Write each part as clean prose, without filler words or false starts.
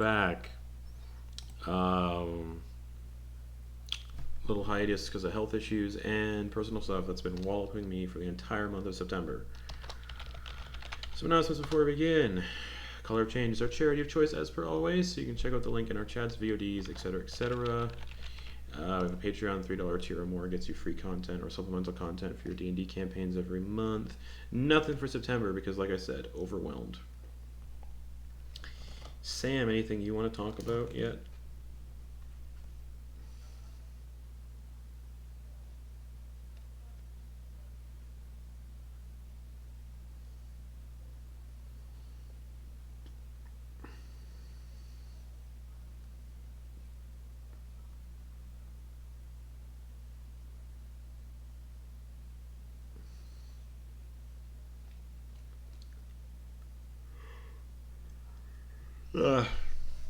back. Little hiatus because of health issues and personal stuff that's been walloping me for the entire month of September. Some announcements before we begin. Color of Change is our charity of choice as per always, so you can check out the link in our chats, VODs, etc., etc. We have a Patreon, $3 tier or more gets you free content or supplemental content for your D&D campaigns every month. Nothing for September because, like I said, overwhelmed. Sam, anything you want to talk about yet?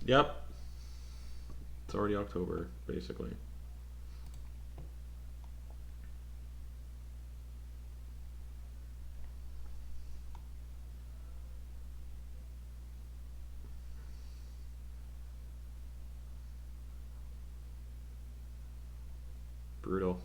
Yep. It's already October, basically. Brutal.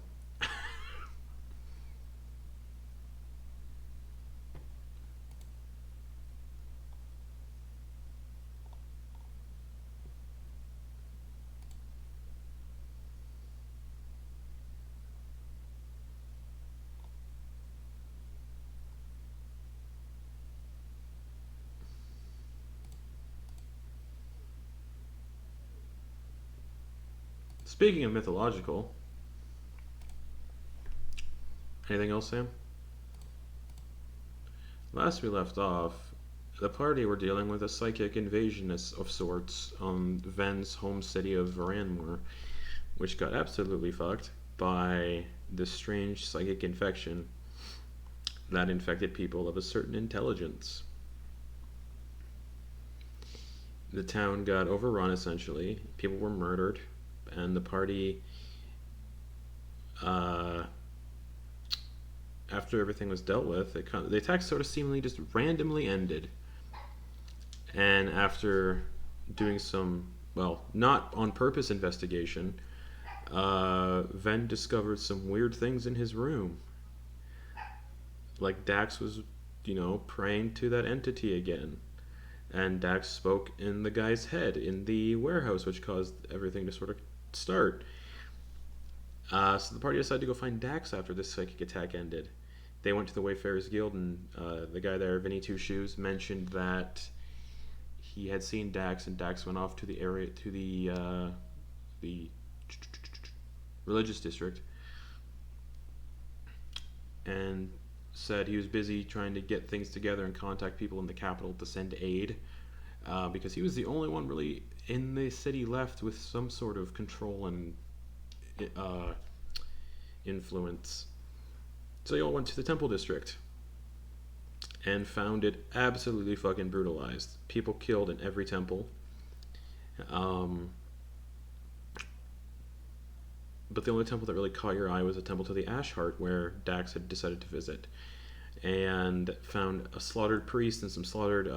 Speaking of mythological, anything else, Sam? Last we left off, the party were dealing with a psychic invasion of sorts on Ven's home city of Veranmoor, which got absolutely fucked by this strange psychic infection that infected people of a certain intelligence. The town got overrun, essentially. People were murdered. And the party, after everything was dealt with, the attack sort of seemingly just randomly ended. And after doing some, well, not on purpose investigation, Ven discovered some weird things in his room. Like Dax was, praying to that entity again. And Dax spoke in the guy's head in the warehouse, which caused everything to sort of start. So the party decided to go find Dax after this psychic attack ended. They went to the Wayfarers Guild, and the guy there, Vinny Two Shoes, mentioned that he had seen Dax, and Dax went off to the area, to the religious district, and said he was busy trying to get things together and contact people in the capital to send aid, because he was the only one really in the city left with some sort of control and influence. So they all went to the temple district and found it absolutely fucking brutalized. People killed in every temple. But the only temple that really caught your eye was a temple to the Ashheart, where Dax had decided to visit, and found a slaughtered priest and some slaughtered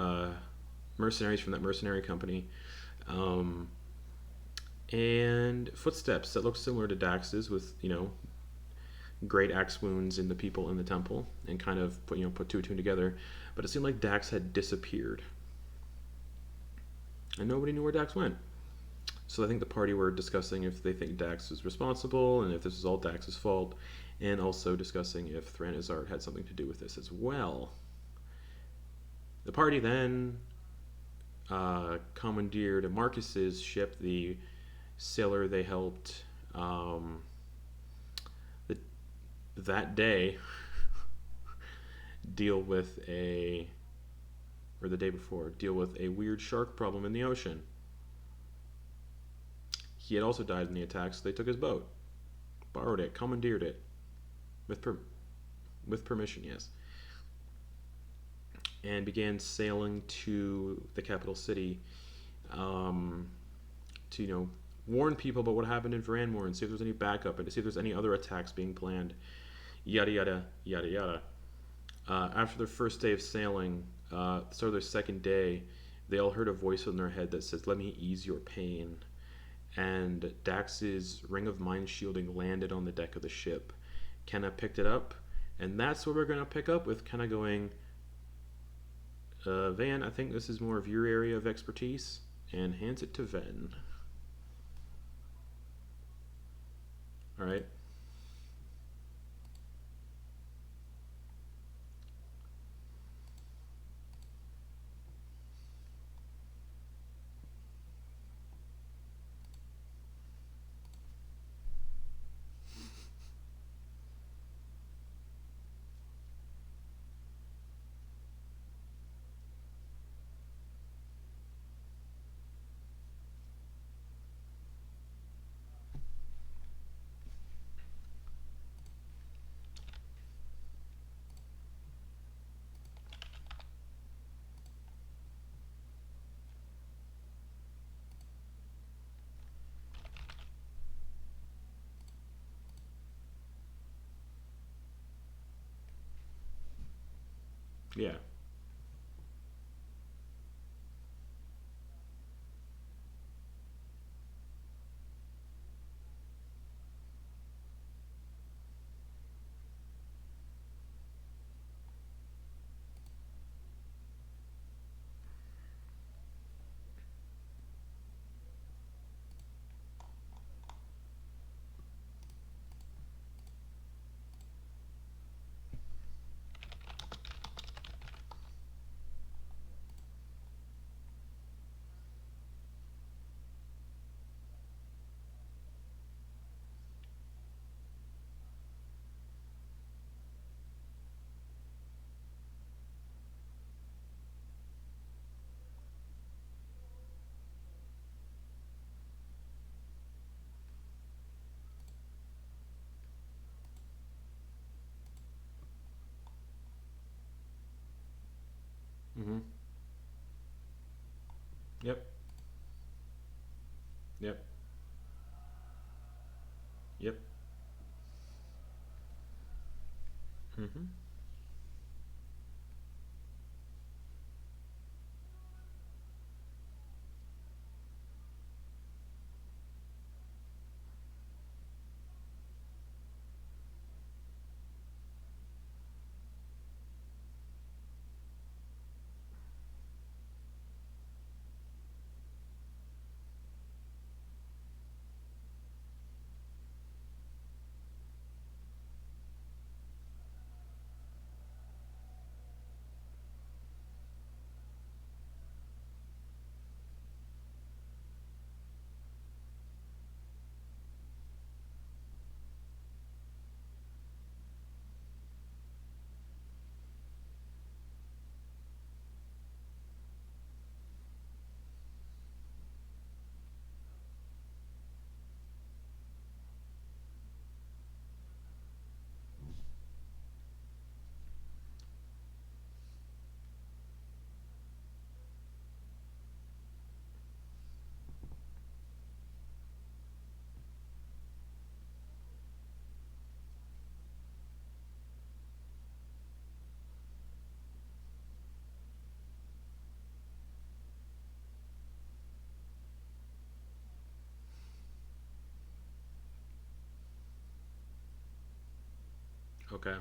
mercenaries from that mercenary company, and footsteps that looked similar to Dax's, with great axe wounds in the people in the temple, and kind of put two and two together. But it seemed like Dax had disappeared, and nobody knew where Dax went. So I think the party were discussing if they think Dax was responsible, and if this was all Dax's fault, and also discussing if Thranazard had something to do with this as well. The party then commandeered Marcus's ship, the sailor they helped that day deal with the day before, deal with a weird shark problem in the ocean. He had also died in the attack, so they took his boat, borrowed it, commandeered it, with permission, yes, and began sailing to the capital city to warn people about what happened in Veranmoor, and see if there's any backup, and to see if there's any other attacks being planned. Yada yada yada yada. After their first day of sailing, start of their second day, they all heard a voice in their head that says, "Let me ease your pain." And Dax's ring of mind shielding landed on the deck of the ship. Kenna picked it up, and that's what we're going to pick up with Kenna going, Van, I think this is more of your area of expertise, and hands it to Ven. Alright. Yeah. Mm-hmm. Yep. Yep. Yep. Mm-hmm. Okay.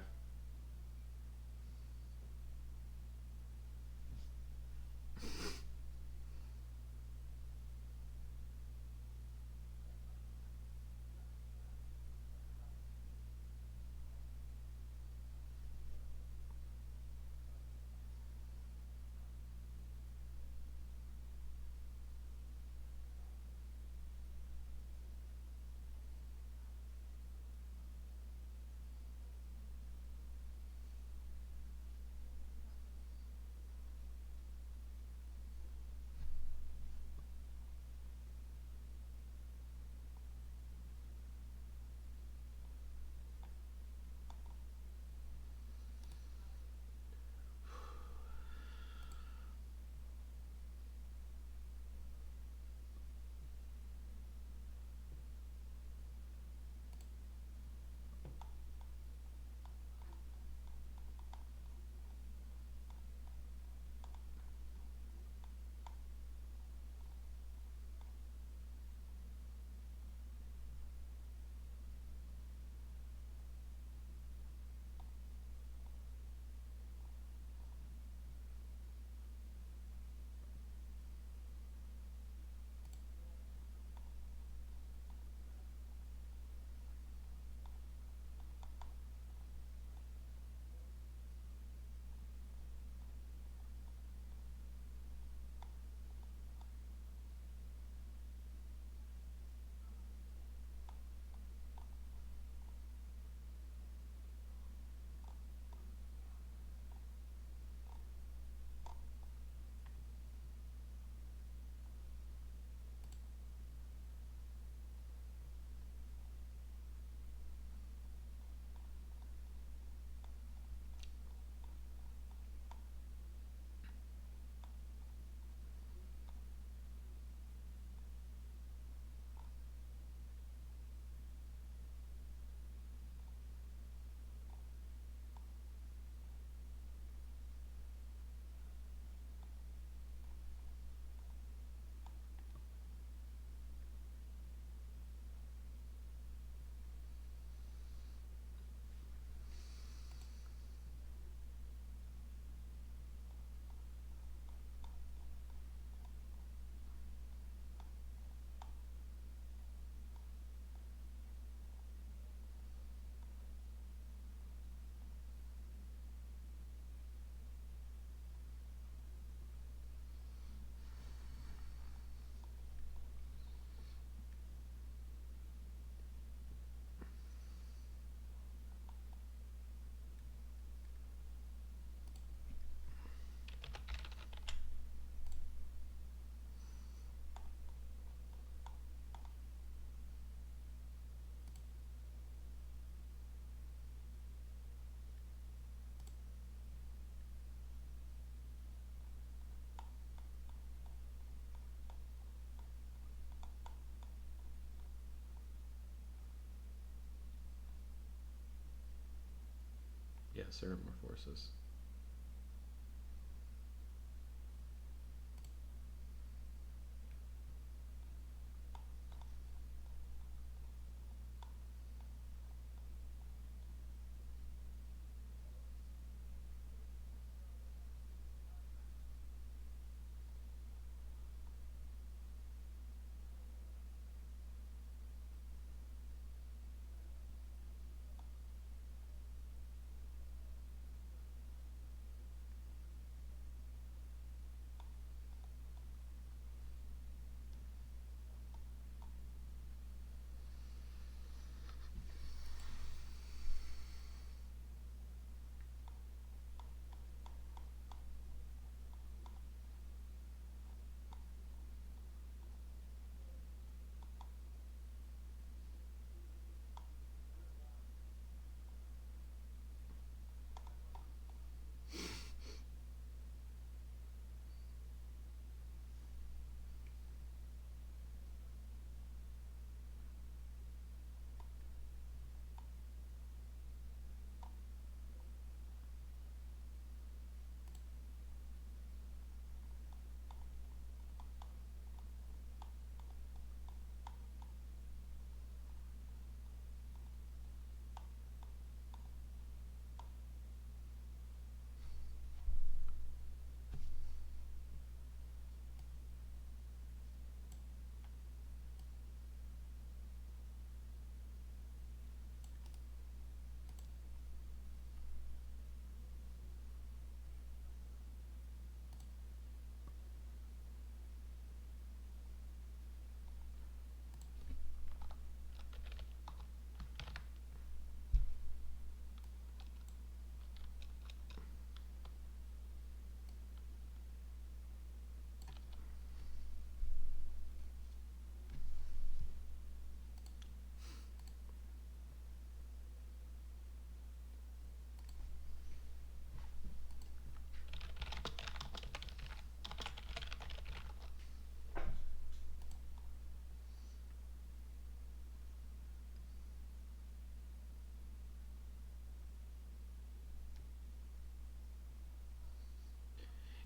Yes, there are more forces.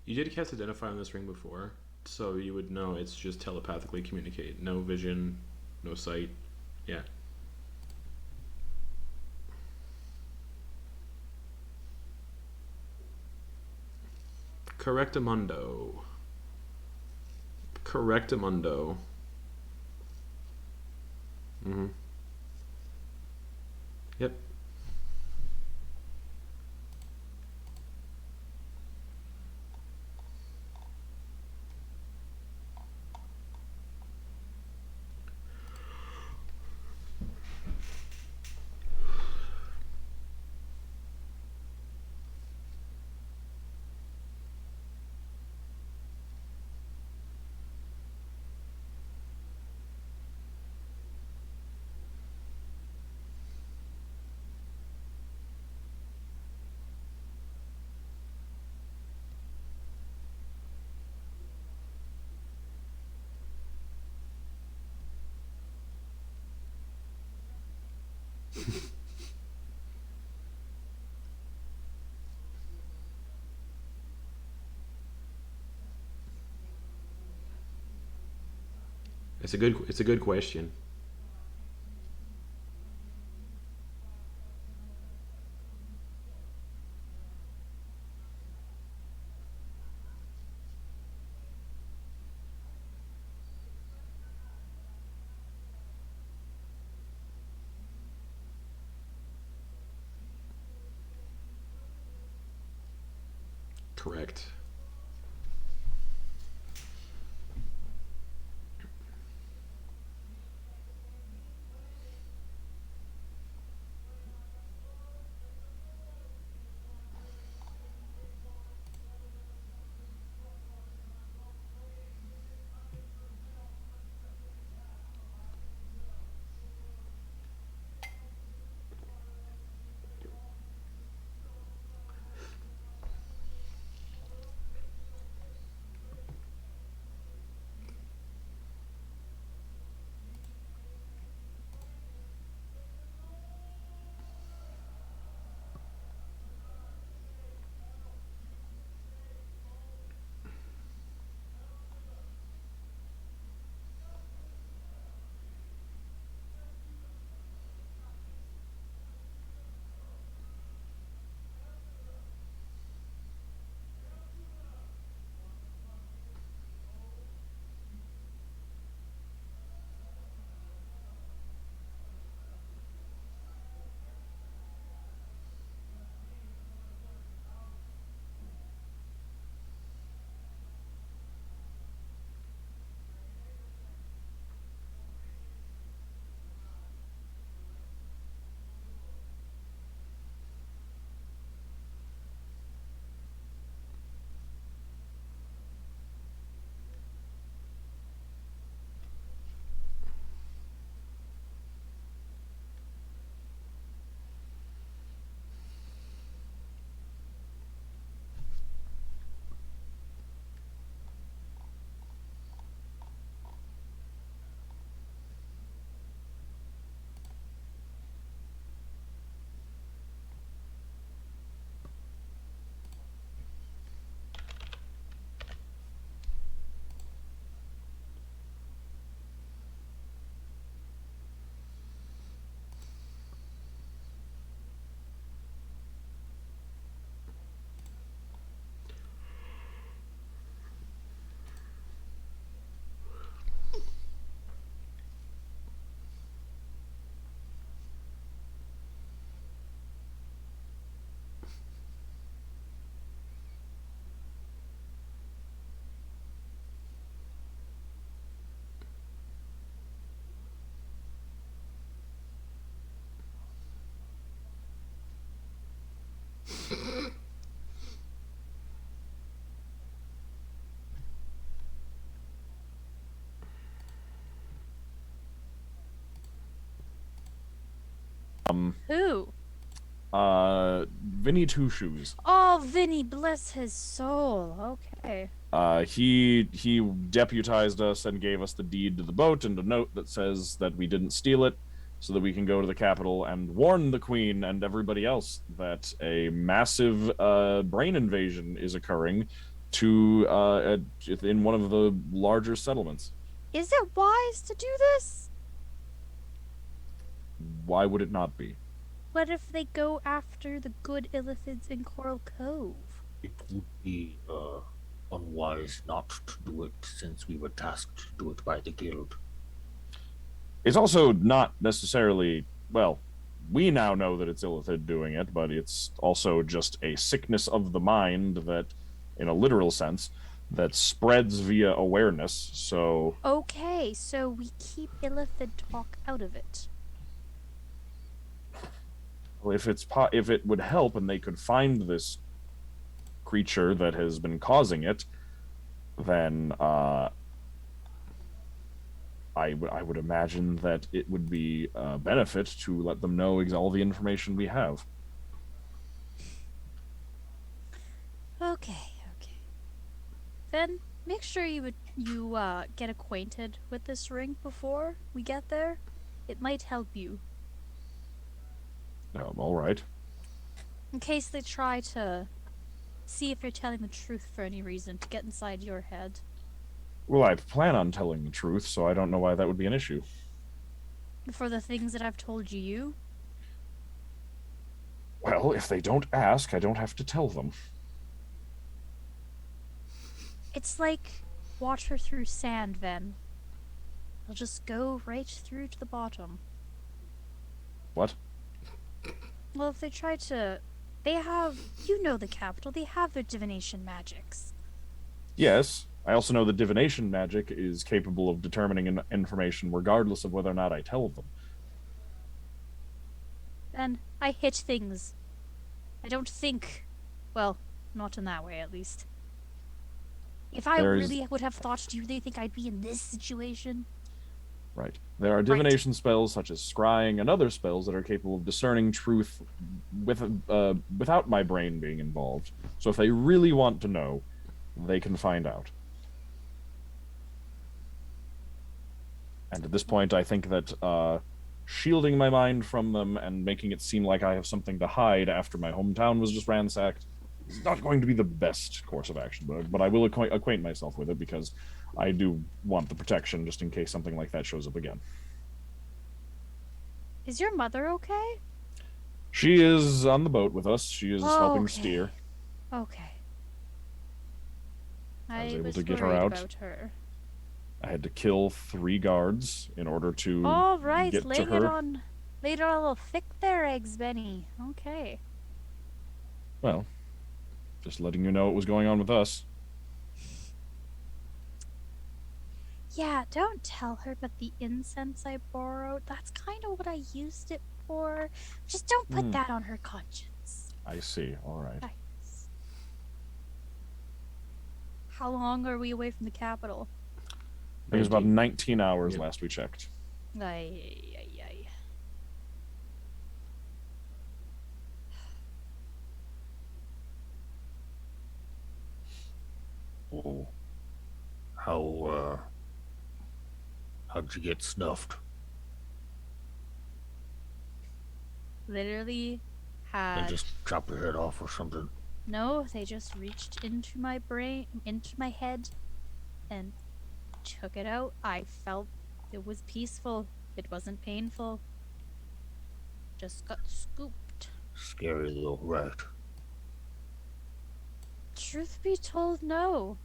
You did cast Identify on this ring before, so you would know it's just telepathically communicate. No vision, no sight. Yeah. Correctamundo. Correctamundo. Mm-hmm. Yep. It's a good question. Correct. Who? Vinny Two Shoes. Oh, Vinny, bless his soul. Okay. He deputized us and gave us the deed to the boat and a note that says that we didn't steal it, so that we can go to the capital and warn the Queen and everybody else that a massive brain invasion is occurring to in one of the larger settlements. Is it wise to do this? Why would it not be? What if they go after the good illithids in Coral Cove? It would be unwise not to do it since we were tasked to do it by the guild. It's also not necessarily, well, we now know that it's illithid doing it, but it's also just a sickness of the mind that, in a literal sense, that spreads via awareness, so... Okay, so we keep illithid talk out of it. Well, if it would help and they could find this creature that has been causing it, then I would imagine that it would be a benefit to let them know all the information we have. Okay. Then make sure you get acquainted with this ring before we get there. It might help you. All right. In case they try to see if you're telling the truth for any reason to get inside your head. Well, I plan on telling the truth, so I don't know why that would be an issue. For the things that I've told you? Well, if they don't ask, I don't have to tell them. It's like water through sand, Ven. It'll just go right through to the bottom. What? Well, if they try to... They have... You know the capital. They have their divination magics. Yes. I also know that divination magic is capable of determining information regardless of whether or not I tell them. Then I hit things. I don't think... Well, not in that way, at least. If I really would have thought, do they think I'd be in this situation? Right. There are divination spells such as scrying and other spells that are capable of discerning truth without my brain being involved. So if they really want to know, they can find out. And at this point, I think that shielding my mind from them and making it seem like I have something to hide after my hometown was just ransacked is not going to be the best course of action. But I will acquaint myself with it because I do want the protection just in case something like that shows up again. Is your mother okay? She is on the boat with us. She is helping steer. Okay. I was able to get her out. About her. I had to kill 3 guards in order to All right, get to laid her. it on a little thick there, Eggs Benny. Okay. Well, just letting you know what was going on with us. Yeah, don't tell her, but the incense I borrowed, that's kind of what I used it for. Just don't put that on her conscience. I see. All right. Nice. How long are we away from the capital? I think it was about 19 hours last we checked. Ay. Oh. How'd you get snuffed? Literally They had... just chop your head off or something? No, they just reached into my brain, into my head, and took it out. I felt it was peaceful. It wasn't painful. Just got scooped. Scary though, right? Truth be told, no.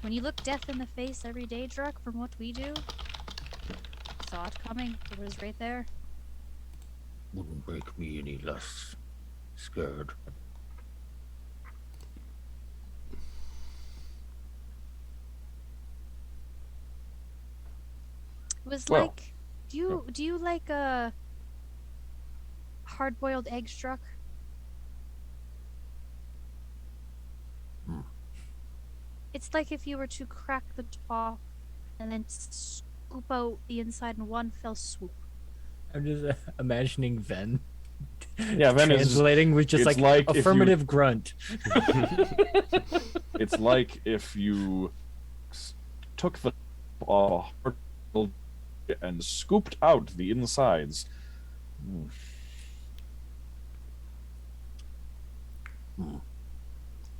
When you look death in the face every day, Druck, from what we do, saw it coming. It was right there. Wouldn't make me any less scared. It was Well, like, do you like a hard-boiled egg, Druck? It's like if you were to crack the top and then scoop out the inside in one fell swoop. I'm just imagining Ven. Yeah, Ven is translating with just it's like if you- affirmative grunt. It's like if you took the and scooped out the insides.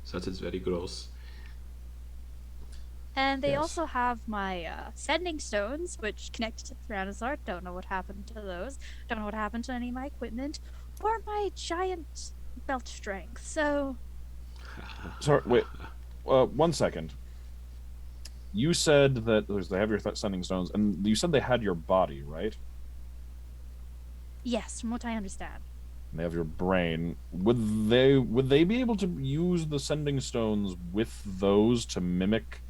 So it's very gross. And they Yes. also have my sending stones, which connect to Thranazar. Don't know what happened to those. Don't know what happened to any of my equipment. Or my giant belt strength. So, Sorry, wait. 1 second. You said that they have your sending stones, and you said they had your body, right? yes, from what I understand. And they have your brain. Would they be able to use the sending stones with those to mimic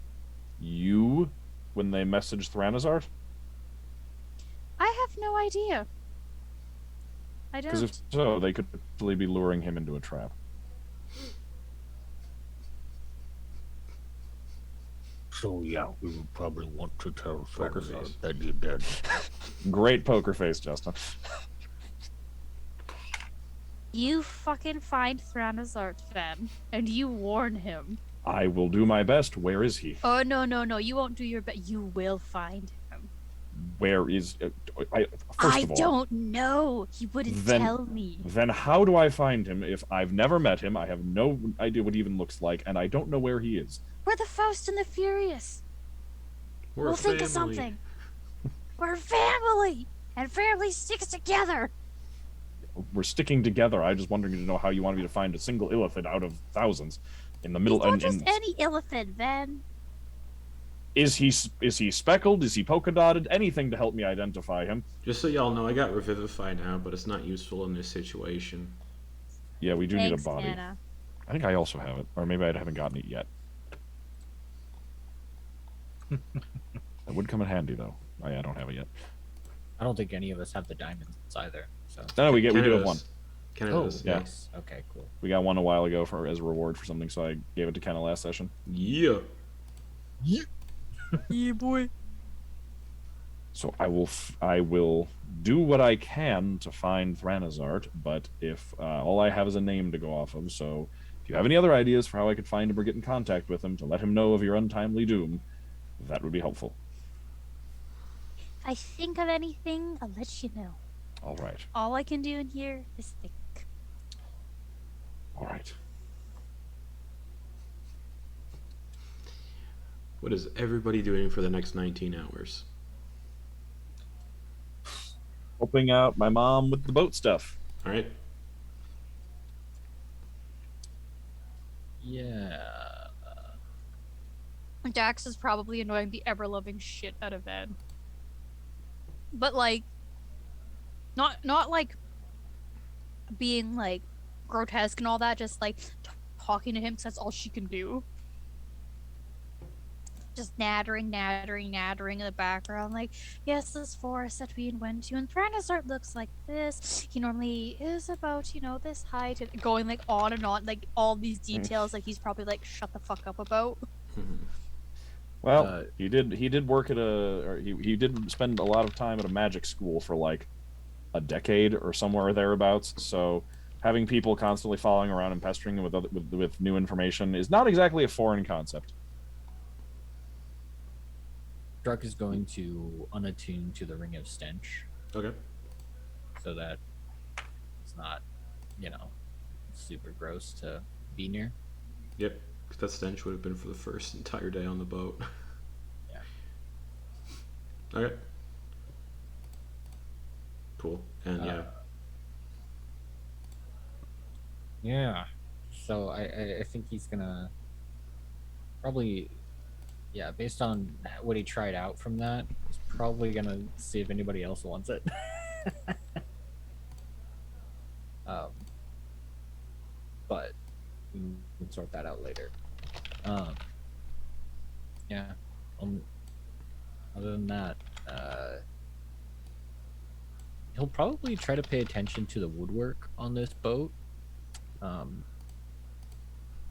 you when they message Thranazar? I have no idea. I Because if don't. so, they could potentially be luring him into a trap. So yeah, we would probably want to tell Poker Thranazar face. that you're dead. Great poker face, Justin. You fucking find Thranazar, then, and you warn him. I will do my best. Where is he? Oh, no, no, no. You won't do your best. You will find him. Where is? First I of all, don't know. He wouldn't Then- tell me. Then how do I find him if I've never met him? I have no idea what he even looks like, and I don't know where he is. We're the Faust and the Furious. We're We'll a think of family. something. We're family, and family sticks together. We're sticking together. I just wondering to know how you want me to find a single illithid out of thousands in the He's middle. not And just any illithid, then. is he speckled? Is he polka dotted? Anything to help me identify him? Just so y'all know, I got Revivify now, but it's not useful in this situation. Yeah, we do need Thanks, a body. Anna. I think I also have it, or maybe I haven't gotten it yet. That would come in handy though. I don't have it yet. I don't think any of us have the diamonds either. So. No, we do Canada's- have one. Canada's, yeah. Nice. Okay, cool. We got one a while ago as a reward for something, so I gave it to Kenna last session. Yeah. Yeah, boy. So I will do what I can to find Thranazart, but if all I have is a name to go off of, so if you have any other ideas for how I could find him or get in contact with him to let him know of your untimely doom, that would be helpful. If I think of anything, I'll let you know. All right. All I can do in here is think. All right. What is everybody doing for the next 19 hours? Helping out my mom with the boat stuff. All right. Yeah. Dax is probably annoying the ever-loving shit out of Ed. But, like, not like being, like, grotesque and all that, just, like, talking to him because that's all she can do. Just nattering in the background, like, yes, this forest that we went to, and Thranazart looks like this. He normally is about, this height, and going, like, on and on, like, all these details, like, he's probably, like, shut the fuck up about. Well, he did work at he did spend a lot of time at a magic school for like a decade or somewhere thereabouts. So having people constantly following around and pestering him with new information is not exactly a foreign concept. Druck is going to unattune to the Ring of Stench Okay. so that it's not, super gross to be near. Yep. 'Cause that stench would have been for the first entire day on the boat. Yeah. Okay. Cool. And yeah. Yeah. So I think he's gonna probably, yeah, based on what he tried out from that, he's probably gonna see if anybody else wants it. But we can sort that out later. Yeah. Other than that, he'll probably try to pay attention to the woodwork on this boat.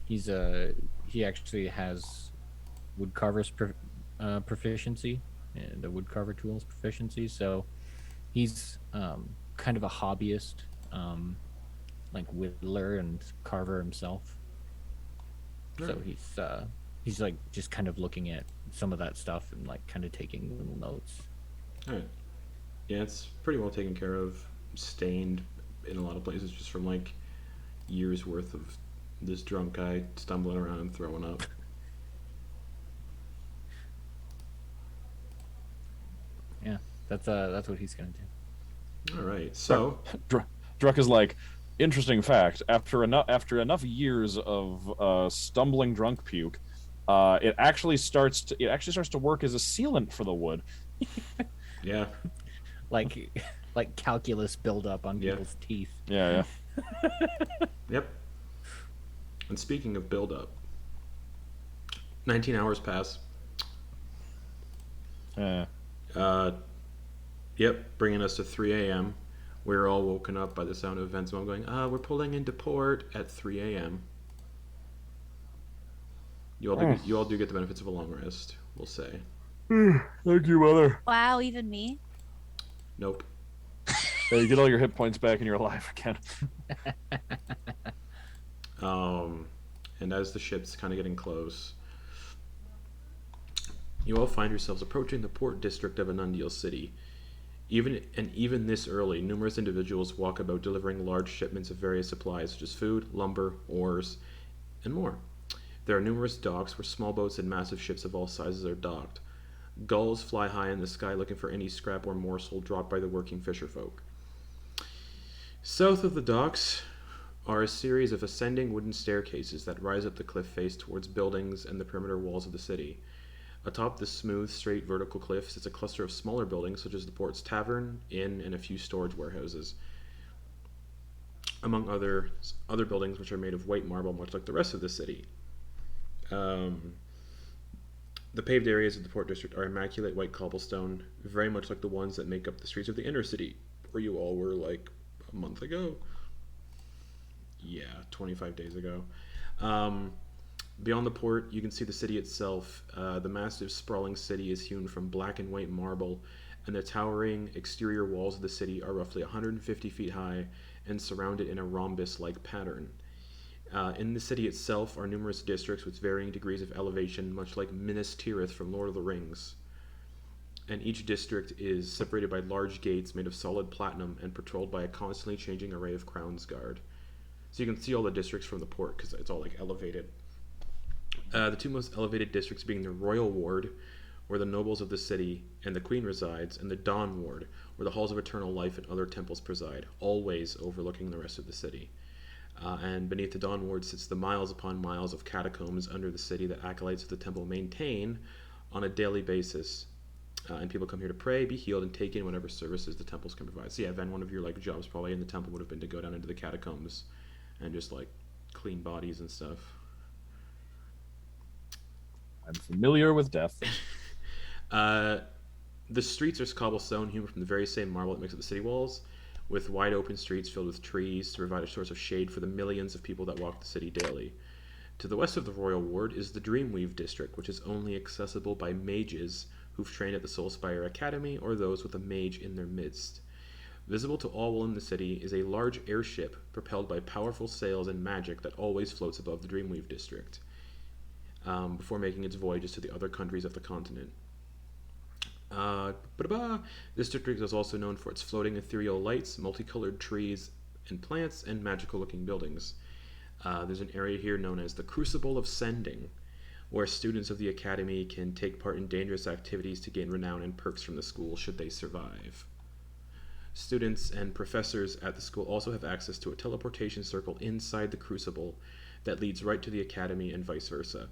He actually has woodcarver's proficiency and the woodcarver tools proficiency, so he's kind of a hobbyist, like whittler and carver himself. So he's like just kind of looking at some of that stuff and like kind of taking little notes. All right. Yeah, it's pretty well taken care of. Stained in a lot of places just from like years worth of This drunk guy stumbling around and throwing up. Yeah, that's what he's gonna do. All right, so Druck is like, interesting fact. After enough years of stumbling drunk puke, it actually starts to work as a sealant for the wood. yeah, Like like calculus buildup on Yeah. people's teeth. Yeah. yep. And speaking of build-up, 19 hours pass. Yep, bringing us to 3 a.m. We're all woken up by the sound of Veranmoor going, we're pulling into port at 3 a.m. You all do get the benefits of a long rest, we'll say. Thank you, mother. Wow, even me. Nope. Yeah, you get all your hit points back and you're alive again. And as the ship's kind of getting close, you all find yourselves approaching the port district of Anundiel City. Even this early, numerous individuals walk about delivering large shipments of various supplies such as food, lumber, ores, and more. There are numerous docks where small boats and massive ships of all sizes are docked. Gulls fly high in the sky looking for any scrap or morsel dropped by the working fisherfolk. South of the docks are a series of ascending wooden staircases that rise up the cliff face towards buildings and the perimeter walls of the city. Atop the smooth, straight, vertical cliffs is a cluster of smaller buildings such as the port's tavern, inn, and a few storage warehouses, among other buildings which are made of white marble, much like the rest of the city. The paved areas of the port district are immaculate white cobblestone, very much like the ones that make up the streets of the inner city, where you all were like a month ago. Yeah, 25 days ago. Beyond the port, you can see the city itself. The massive, sprawling city is hewn from black and white marble, and the towering exterior walls of the city are roughly 150 feet high and surrounded in a rhombus-like pattern. In the city itself are numerous districts with varying degrees of elevation, much like Minas Tirith from Lord of the Rings. And each district is separated by large gates made of solid platinum and patrolled by a constantly changing array of Crown's Guard. So you can see all the districts from the port because it's all like elevated. The two most elevated districts being the Royal Ward, where the nobles of the city and the Queen resides, and the Dawn Ward, where the halls of eternal life and other temples preside, always overlooking the rest of the city. And beneath the Dawn Ward sits the miles upon miles of catacombs under the city that acolytes of the temple maintain on a daily basis. And people come here to pray, be healed, and take in whatever services the temples can provide. So yeah, Ven, one of your like jobs probably in the temple would have been to go down into the catacombs and just like clean bodies and stuff. I'm familiar with death. The streets are cobblestone hewn from the very same marble that makes up the city walls, with wide open streets filled with trees to provide a source of shade for the millions of people that walk the city daily. To the west of the Royal Ward is the Dreamweave District, which is only accessible by mages who've trained at the Soulspire Academy or those with a mage in their midst. Visible to all while in the city is a large airship propelled by powerful sails and magic that always floats above the Dreamweave District, before making its voyages to the other countries of the continent. This district is also known for its floating ethereal lights, multicolored trees and plants, and magical-looking buildings. There's an area here known as the Crucible of Sending, where students of the Academy can take part in dangerous activities to gain renown and perks from the school should they survive. Students and professors at the school also have access to a teleportation circle inside the Crucible that leads right to the Academy and vice versa.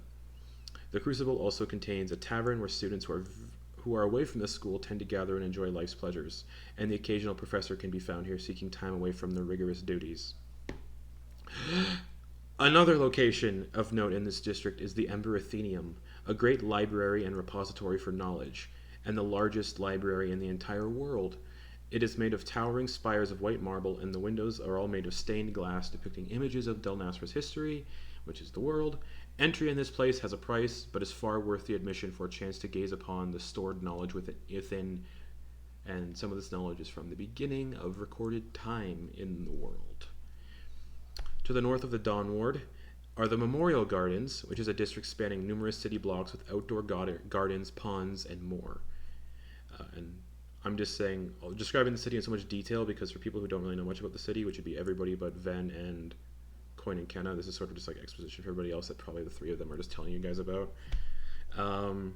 The Crucible also contains a tavern where students who are away from the school tend to gather and enjoy life's pleasures, and the occasional professor can be found here seeking time away from their rigorous duties. Another location of note in this district is the Ember Athenium, a great library and repository for knowledge, and the largest library in the entire world. It is made of towering spires of white marble, and the windows are all made of stained glass depicting images of Delnasra's history, which is the world. Entry in this place has a price, but is far worth the admission for a chance to gaze upon the stored knowledge within, and some of this knowledge is from the beginning of recorded time in the world. To the north of the Dawn Ward are the Memorial Gardens, which is a district spanning numerous city blocks with outdoor gardens, ponds, and more. And I'm just describing the city in so much detail because for people who don't really know much about the city, which would be everybody but Ven and Quoin and Kenna. This is sort of just like exposition for everybody else that probably the three of them are just telling you guys about. So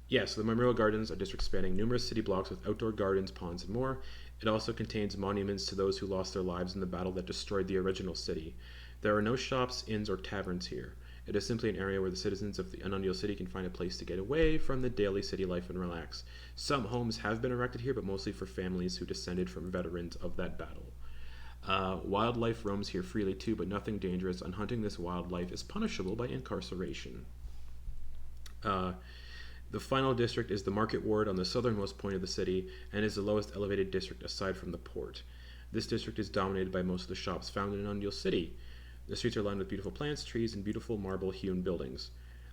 the Memorial Gardens are district spanning numerous city blocks with outdoor gardens, ponds, and more. It also contains monuments to those who lost their lives in the battle that destroyed the original city. There are no shops, inns, or taverns here. It is simply an area where the citizens of the Anundiel City can find a place to get away from the daily city life and relax. Some homes have been erected here, but mostly for families who descended from veterans of that battle. Wildlife roams here freely too, but nothing dangerous, and hunting this wildlife is punishable by incarceration. The final district is the Market Ward on the southernmost point of the city, and is the lowest elevated district aside from the port. This district is dominated by most of the shops found in Anundiel City. The streets are lined with beautiful plants, trees, and beautiful marble-hewn buildings.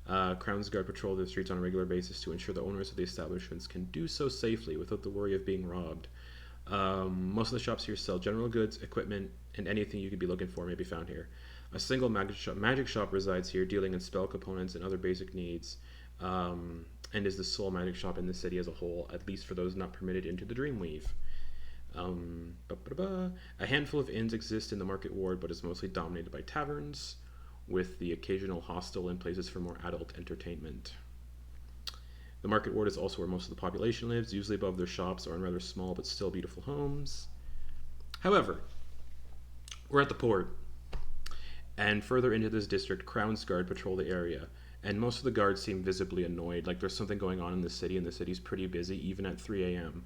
Crown's Guard patrol the streets on a regular basis to ensure the owners of the establishments can do so safely without the worry of being robbed. Most of the shops here sell general goods, equipment, and anything you could be looking for may be found here. A single magic shop resides here, dealing in spell components and other basic needs, and is the sole magic shop in the city as a whole, at least for those not permitted into the Dreamweave. A handful of inns exist in the Market Ward, but is mostly dominated by taverns, with the occasional hostel and places for more adult entertainment. The Market Ward is also where most of the population lives, usually above their shops or in rather small but still beautiful homes. However, we're at the port, and further into this district, Crown's Guard patrol the area, and most of the guards seem visibly annoyed, like there's something going on in the city, and the city's pretty busy, even at 3 a.m.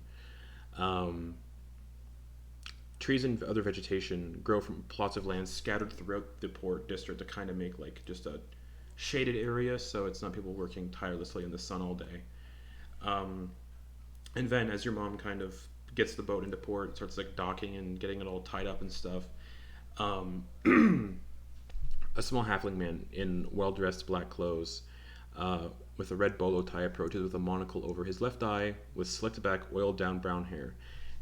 Trees and other vegetation grow from plots of land scattered throughout the port district to kind of make like just a shaded area, so it's not people working tirelessly in the sun all day. And then, as your mom kind of gets the boat into port, starts like docking and getting it all tied up and stuff, a small halfling man in well-dressed black clothes, with a red bolo tie, approaches with a monocle over his left eye, with slicked back, oiled-down brown hair,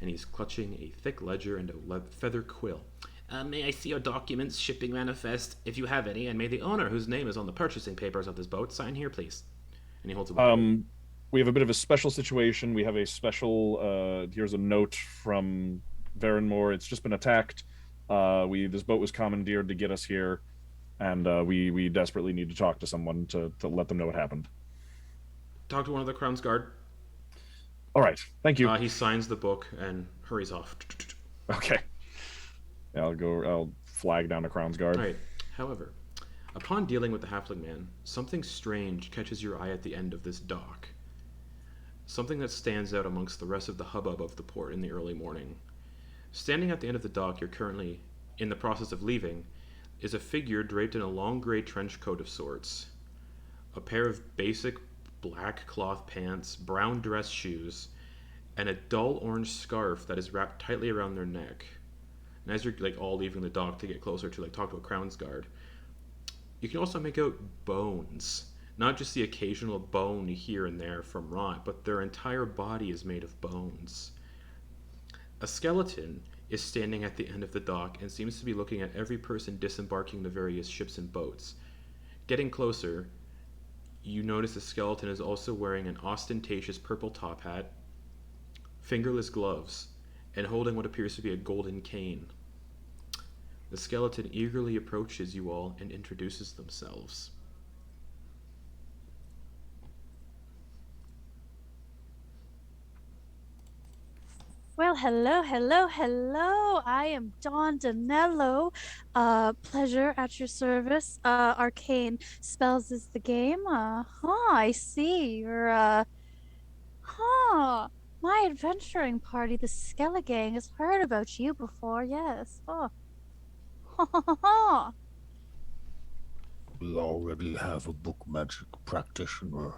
and he's clutching a thick ledger and a feather quill. May I see your documents, shipping manifest, if you have any, and may the owner, whose name is on the purchasing papers of this boat, sign here, please. And he holds a We have a bit of a special situation. We have a special, here's a note from Veranmoor. It's just been attacked. This boat was commandeered to get us here, and we desperately need to talk to someone to let them know what happened. Talk to one of the Crown's Guard. All right, thank you. He signs the book and hurries off. Okay. Yeah, I'll flag down to Crown's Guard. All right. However, upon dealing with the halfling man, something strange catches your eye at the end of this dock. Something that stands out amongst the rest of the hubbub of the port in the early morning. Standing at the end of the dock you're currently in the process of leaving is a figure draped in a long gray trench coat of sorts, a pair of basic black cloth pants, brown dress shoes, and a dull orange scarf that is wrapped tightly around their neck. And as you're like all leaving the dock to get closer to like talk to a Crown's Guard, you can also make out bones. Not just the occasional bone here and there from rot, but their entire body is made of bones. A skeleton is standing at the end of the dock and seems to be looking at every person disembarking the various ships and boats. Getting closer, you notice the skeleton is also wearing an ostentatious purple top hat, fingerless gloves, and holding what appears to be a golden cane. The skeleton eagerly approaches you all and introduces themselves. Well, hello, hello, hello. I am Dawn Danello. Pleasure at your service. Arcane spells is the game. I see. My adventuring party, the Skelligang, has heard about you before, yes. We already have a book magic practitioner.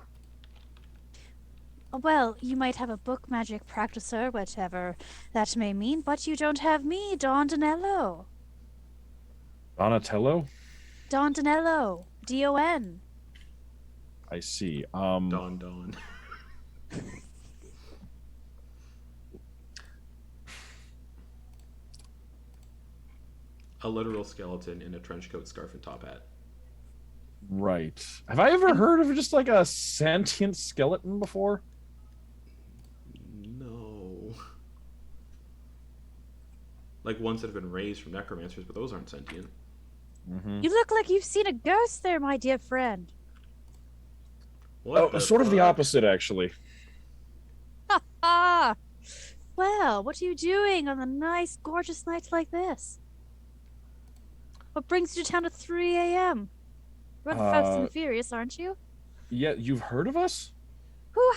Well, you might have a book magic practicer, whatever that may mean, but you don't have me, Dawn Danello. Donatello? Dawn Danello. D-O-N. I see. Dawn. A literal skeleton in a trench coat, scarf, and top hat. Right. Have I ever heard of just like a sentient skeleton before? No. Like ones that have been raised from necromancers, but those aren't sentient. Mm-hmm. You look like you've seen a ghost there, my dear friend. What the Sort of the fuck? opposite, actually. Ah! Well, what are you doing on a nice, gorgeous night like this? What brings you to town at 3 a.m.? You're the Faust and the Furious, aren't you? Yeah, you've heard of us? Who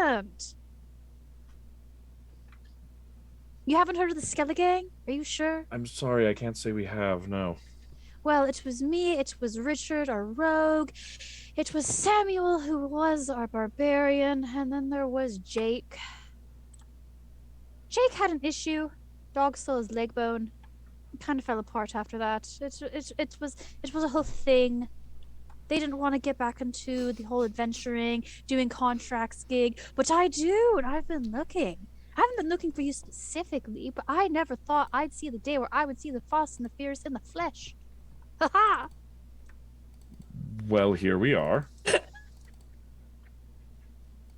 hasn't? You haven't heard of the Skelligang? Are you sure? I'm sorry, I can't say we have, no. Well, it was me, it was Richard, our rogue, it was Samuel, who was our barbarian, and then there was Jake. Jake had an issue. Dog stole his leg bone. It kind of fell apart after that. It was a whole thing. They didn't want to get back into the whole adventuring, doing contracts gig, but I do, and I've been looking. I haven't been looking for you specifically, but I never thought I'd see the day where I would see the Faust and the Fierce in the flesh. Ha ha! Well, here we are.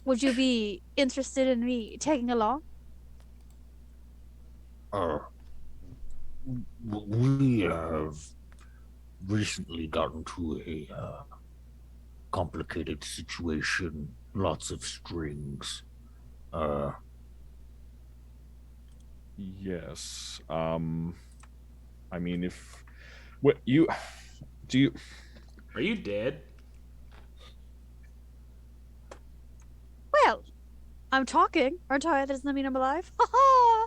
Would you be interested in me tagging along? We have recently gotten to a complicated situation. Lots of strings. Yes. I mean, if... What, you... Do you... Are you dead? Well, I'm talking, aren't I? That doesn't mean I'm alive. Ha ha!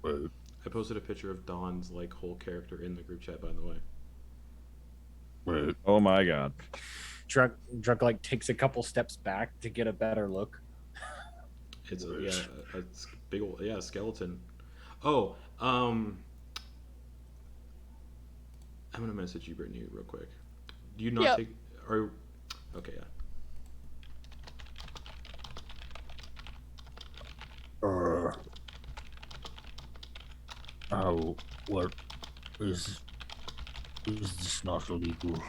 Wait, I posted a picture of Dawn's like whole character in the group chat, by the way. wait. Oh my god. Drunk like takes a couple steps back to get a better look. It's a big old skeleton. Oh, I'm gonna message you, Brittany, real quick. Do you not Yep. take? Are okay, yeah. What is this not illegal?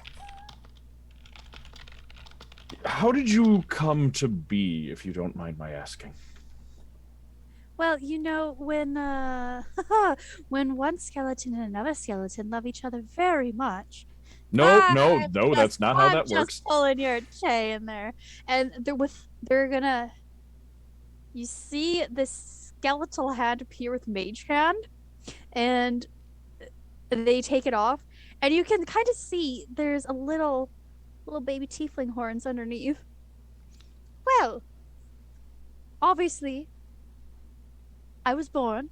How did you come to be, if you don't mind my asking? Well, you know, when when one skeleton and another skeleton love each other very much. No, I'm that's not how that just works. pulling your chain there, and they're gonna. You see this skeletal hand appear with mage hand, and they take it off, and you can kind of see there's a little baby tiefling horns underneath. Well, obviously, I was born,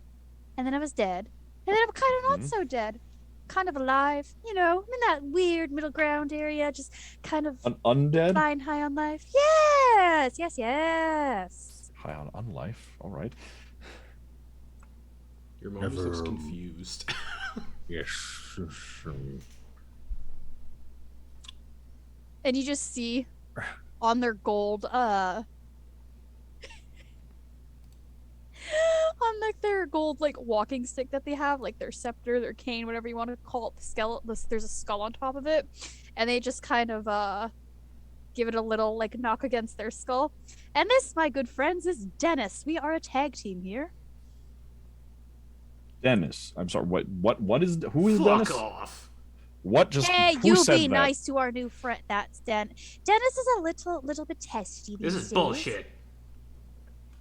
and then I was dead, and then I'm kind of not so dead, kind of alive. You know, I'm in that weird middle ground area, just kind of An undead? flying high on life. Yes, yes, yes. High on life, alright. Your mom just looks Never- confused. Yes. And you just see on their gold on like their gold like walking stick that they have, like their scepter, their cane, whatever you want to call it, the skeleton, there's a skull on top of it, and they just kind of give it a little like knock against their skull. And this, my good friends, is Dennis. We are a tag team here. Dennis. I'm sorry, what is... Who is Fuck Dennis? off. What just... Hey, who you said be that? nice to our new friend. That's Dennis is a little bit testy these This is days. bullshit.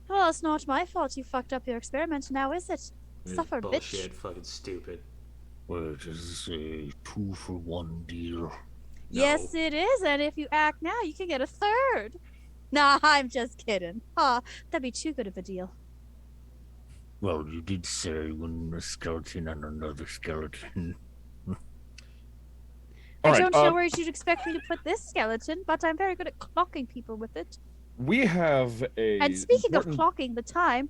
Well, it's not my fault you fucked up your experiment, now is it? This is Suffer, bullshit. bitch. Fucking stupid. Wait, is this a 2-for-1 deal? Yes, it is, and if you act now, you can get a third. Nah, I'm just kidding. That'd be too good of a deal. Well, you did say when a skeleton and another skeleton. I Alright, don't know where you'd expect me to put this skeleton, but I'm very good at clocking people with it. we have a... And speaking of important- clocking the time,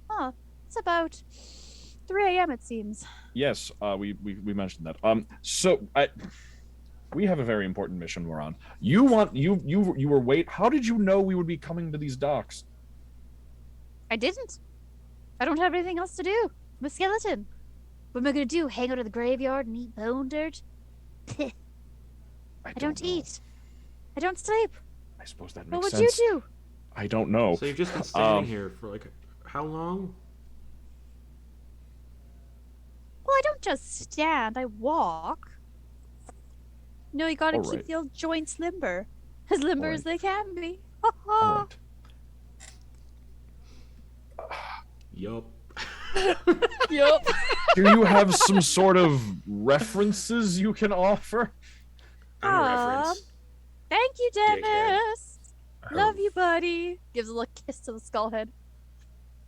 it's about 3 a.m. it seems. Yes, we mentioned that. We have a very important mission we're on. You were how did you know we would be coming to these docks? I didn't. I don't have anything else to do. I'm a skeleton. What am I gonna do? Hang out at the graveyard and eat bone dirt? I don't know. eat. I don't sleep. I suppose that What makes would sense. you do? I don't know. So you've just been standing here for like how long? Well, I don't don't just stand, I walk. No, you gotta All keep right. the old joints limber. As limber All as right. they can be. All right. Yup. Yup. Do you have some sort of references you can offer? I'm a reference. Thank you, Dickhead. Dennis. Love you, buddy. Gives a little kiss to the skull head.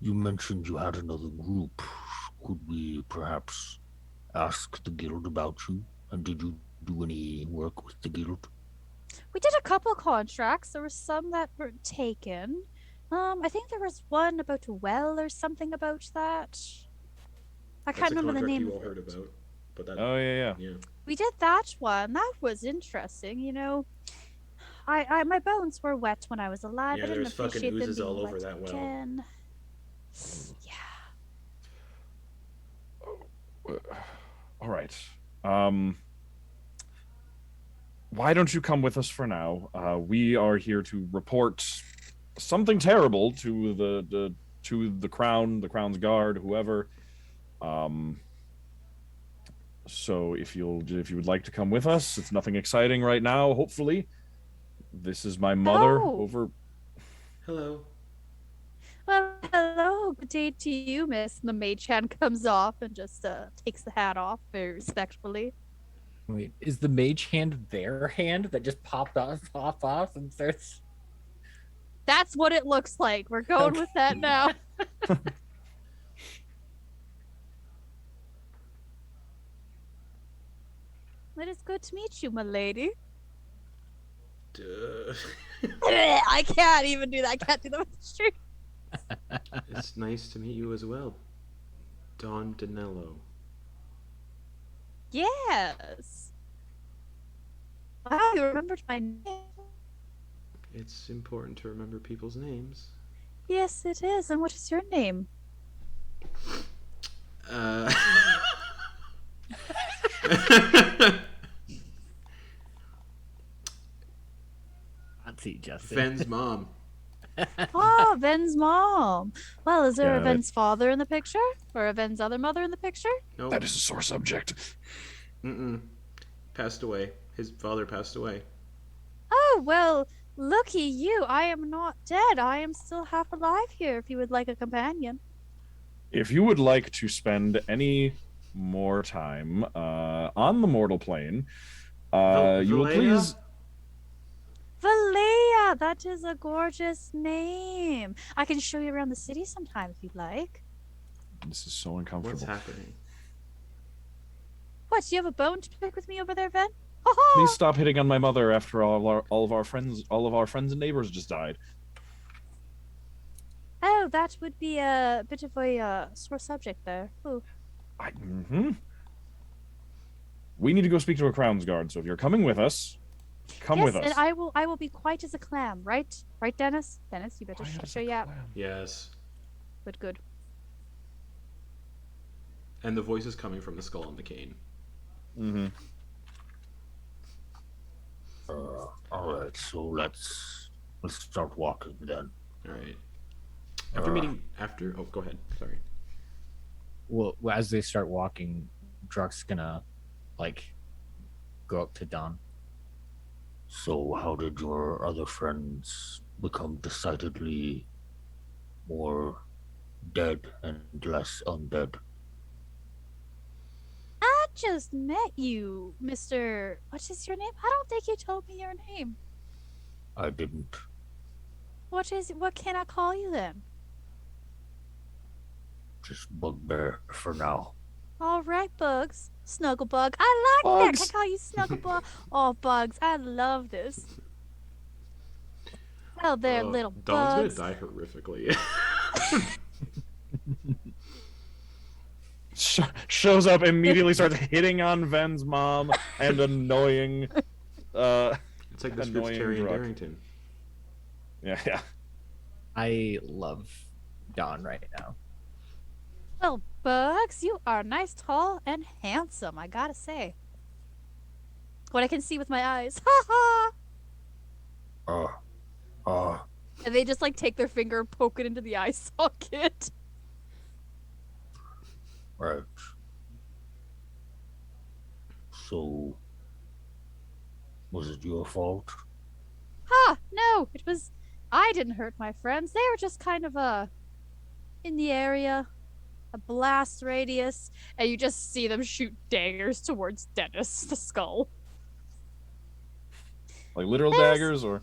You mentioned you had another group. Could we perhaps ask the guild about you? And did you do any work with the guild? We did a couple contracts. There were some that were taken. I think there was one about a well or something about that. I That's can't a remember the contract name you all of heard it. about. But that, Oh yeah. yeah. We did that one. That was interesting, you know. I my bones were wet when I was alive. Yeah, I didn't there's fucking appreciate them oozes being all over wet that well. again. Yeah. All right. Why don't you come with us for now? We are here to report something terrible to the crown, the crown's guard, whoever. So if you would like to come with us, it's nothing exciting right now. Hopefully, this is my mother Oh. over. Hello. Well, hello. Good day to you, miss. And the mage hand comes off and just takes the hat off very respectfully. Wait, is the mage hand their hand that just popped off and starts? That's what it looks like. We're going with that now. It is good to meet you, my lady. Duh. I can't even do that. I can't do the street. It's nice to meet you as well, Don Danello. Yes. Wow, you remembered my name. It's important to remember people's names. Yes, it is. And what is your name? I'll see, Justin. Fenn's mom. Oh, Ven's mom. Well, is there a Yeah, Ven's father in the picture? Or a Ven's other mother in the picture? Nope. That is a sore subject. Passed away. His father passed away. Oh, well, looky you. I am not dead. I am still half alive here if you would like a companion. If you would like to spend any more time on the mortal plane, you will Valea? please. Valea, that is a gorgeous name. I can show you around the city sometime if you'd like. This is so uncomfortable. What's happening? What, do you have a bone to pick with me over there, Ven? Please stop hitting on my mother after all of our friends and neighbors just died. Oh, that would be a bit of a sore subject there. Ooh. We need to go speak to a crown's guard. So if you're coming with us, come Yes, with us. and I will be quiet as a clam, right? Right, Dennis? Dennis, you better Quiet as show a you out. clam. Yes. Good. And the voice is coming from the skull and the cane. All right, so let's start walking then. All right. After. Oh, go ahead. Sorry. Well, as they start walking, Druck's gonna go up to Don. So how did your other friends become decidedly more dead and less undead? I just met you, Mr. What is your name? I don't think you told me your name. I didn't. What can I call you then? Just Bugbear for now. All right, Bugs. Snugglebug. I like that. Bugs. Can I call you Snugglebug? Oh, Bugs. I love this. Oh, there, little Dawn's bugs. gonna die horrifically. Shows up immediately, starts hitting on Ven's mom and annoying. It's like the script's Annoying Terry and Druck. Darrington. Yeah. I love Don right now. Well, Bugs, you are nice, tall, and handsome, I gotta say. What I can see with my eyes. Ha ha! And they just take their finger and poke it into the eye socket. Right. So, was it your fault? No, it was. I didn't hurt my friends. They were just kind of in the area, a blast radius, and you just see them shoot daggers towards Dennis, the skull. Like literal There's- daggers, or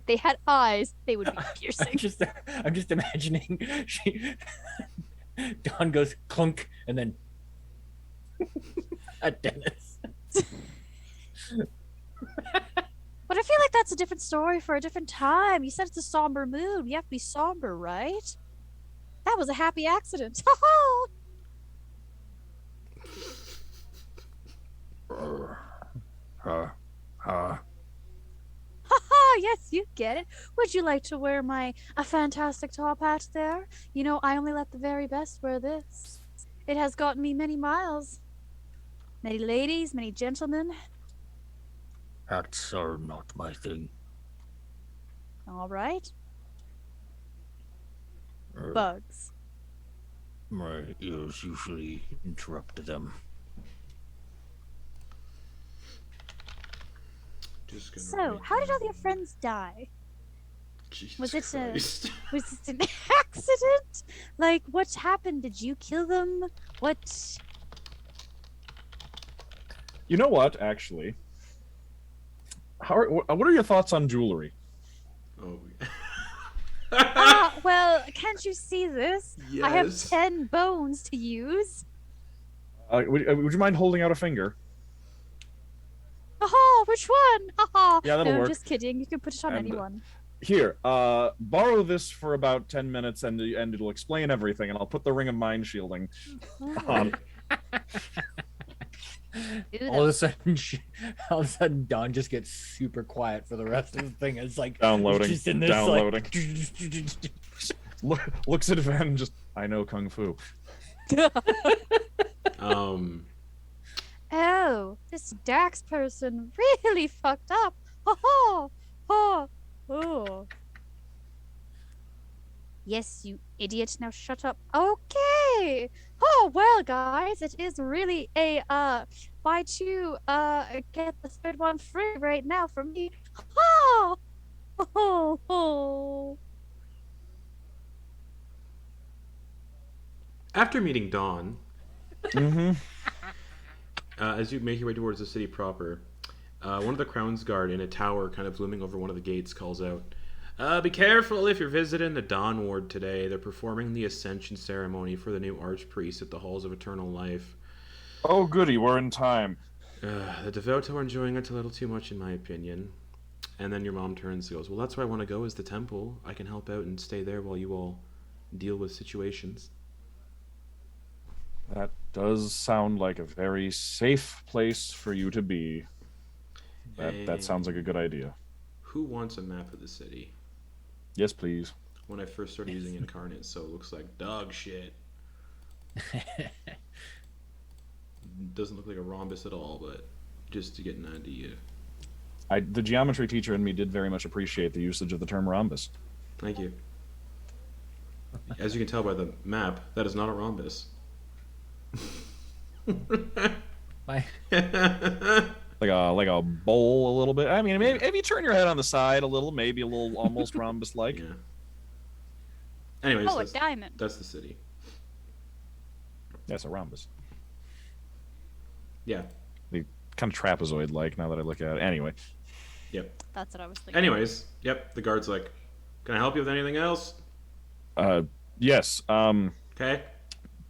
They had eyes. They would be piercing. I'm just imagining Dawn goes clunk and then at Dennis. But I feel like that's a different story for a different time. You said it's a somber mood. You have to be somber, right? That was a happy accident. Yes, you get it. Would you like to wear my a fantastic top hat there? You know, I only let the very best wear this. It has gotten me many miles. Many ladies, many gentlemen. Hats are not my thing. All right. Er, Bugs. My ears usually interrupt them. Just gonna So, read how did them. all your friends die? Jesus Was it a- Christ. Was this an accident? Like, what happened? Did you kill them? What? you know what? Actually, what are your thoughts on jewelry? Oh. Well, can't you see this? Yes. I have 10 bones to use. Would you mind holding out a finger? Oh, which one? Haha. Yeah, that'll no, work. just kidding. You can put it on And, anyone. Here, borrow this for about 10 minutes, and it'll explain everything. And I'll put the ring of mind shielding on. Do All of a them. sudden, Dawn just gets super quiet for the rest of the thing. It's like Downloading, just in this, downloading. Like, Looks at Van, and just I know kung fu. Oh, this Dax person really fucked up. Oh, oh, oh. Yes, you idiot. Now shut up. Okay. Oh, well, guys, it is really a buy two get the third one free right now for me. Oh, oh, oh. After meeting Dawn, Mm-hmm. as you make your way towards the city proper, one of the Crown's Guard in a tower kind of looming over one of the gates calls out, be careful if you're visiting the Dawn Ward today. They're performing the Ascension ceremony for the new Archpriest at the Halls of Eternal Life. Oh, goody, we're in time. The devout are enjoying it a little too much, in my opinion. And then your mom turns and goes, well, that's where I want to go, is the temple. I can help out and stay there while you all deal with situations. That does sound like a very safe place for you to be. That sounds like a good idea. Who wants a map of the city? Yes, please. When I first started using Incarnate, so it looks like dog shit. Doesn't look like a rhombus at all, but just to get an idea. The geometry teacher in me did very much appreciate the usage of the term rhombus. Thank you. As you can tell by the map, that is not a rhombus. my, Like a bowl a little bit. I mean, maybe you turn your head on the side a little, maybe a little almost rhombus-like. Yeah. Anyways, Oh, a diamond. that's the city. That's a rhombus. Yeah. Kind of trapezoid-like now that I look at it. Anyway. Yep. That's what I was thinking. Anyways, yep. The guard's like, can I help you with anything else? Yes. Okay.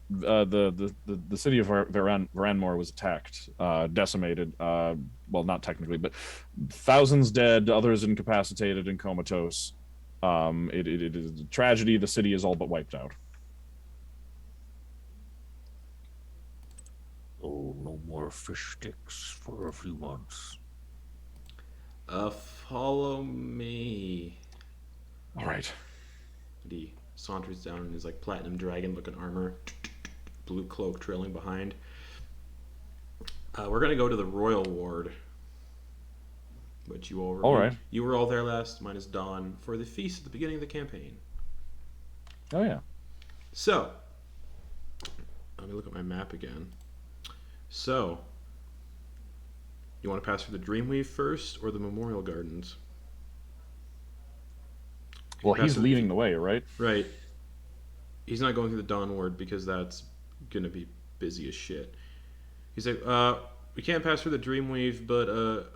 The city of Veranmoor was attacked, decimated. Well, not technically, but thousands dead, others incapacitated and comatose. It is a tragedy. The city is all but wiped out. Oh, no more fish sticks for a few months. Follow me. All right. And he saunters down in his like platinum dragon looking armor, blue cloak trailing behind. We're gonna go to the royal ward, which you all right. You were all there last, minus Dawn, for the feast at the beginning of the campaign. Oh yeah. So, Let me look at my map again. So, you want to pass through the Dreamweave first or the Memorial Gardens? Well, Pass he's through- leading the way, right? Right. He's not going through the Dawn Ward because that's gonna be busy as shit. He's like, we can't pass through the Dreamweave, but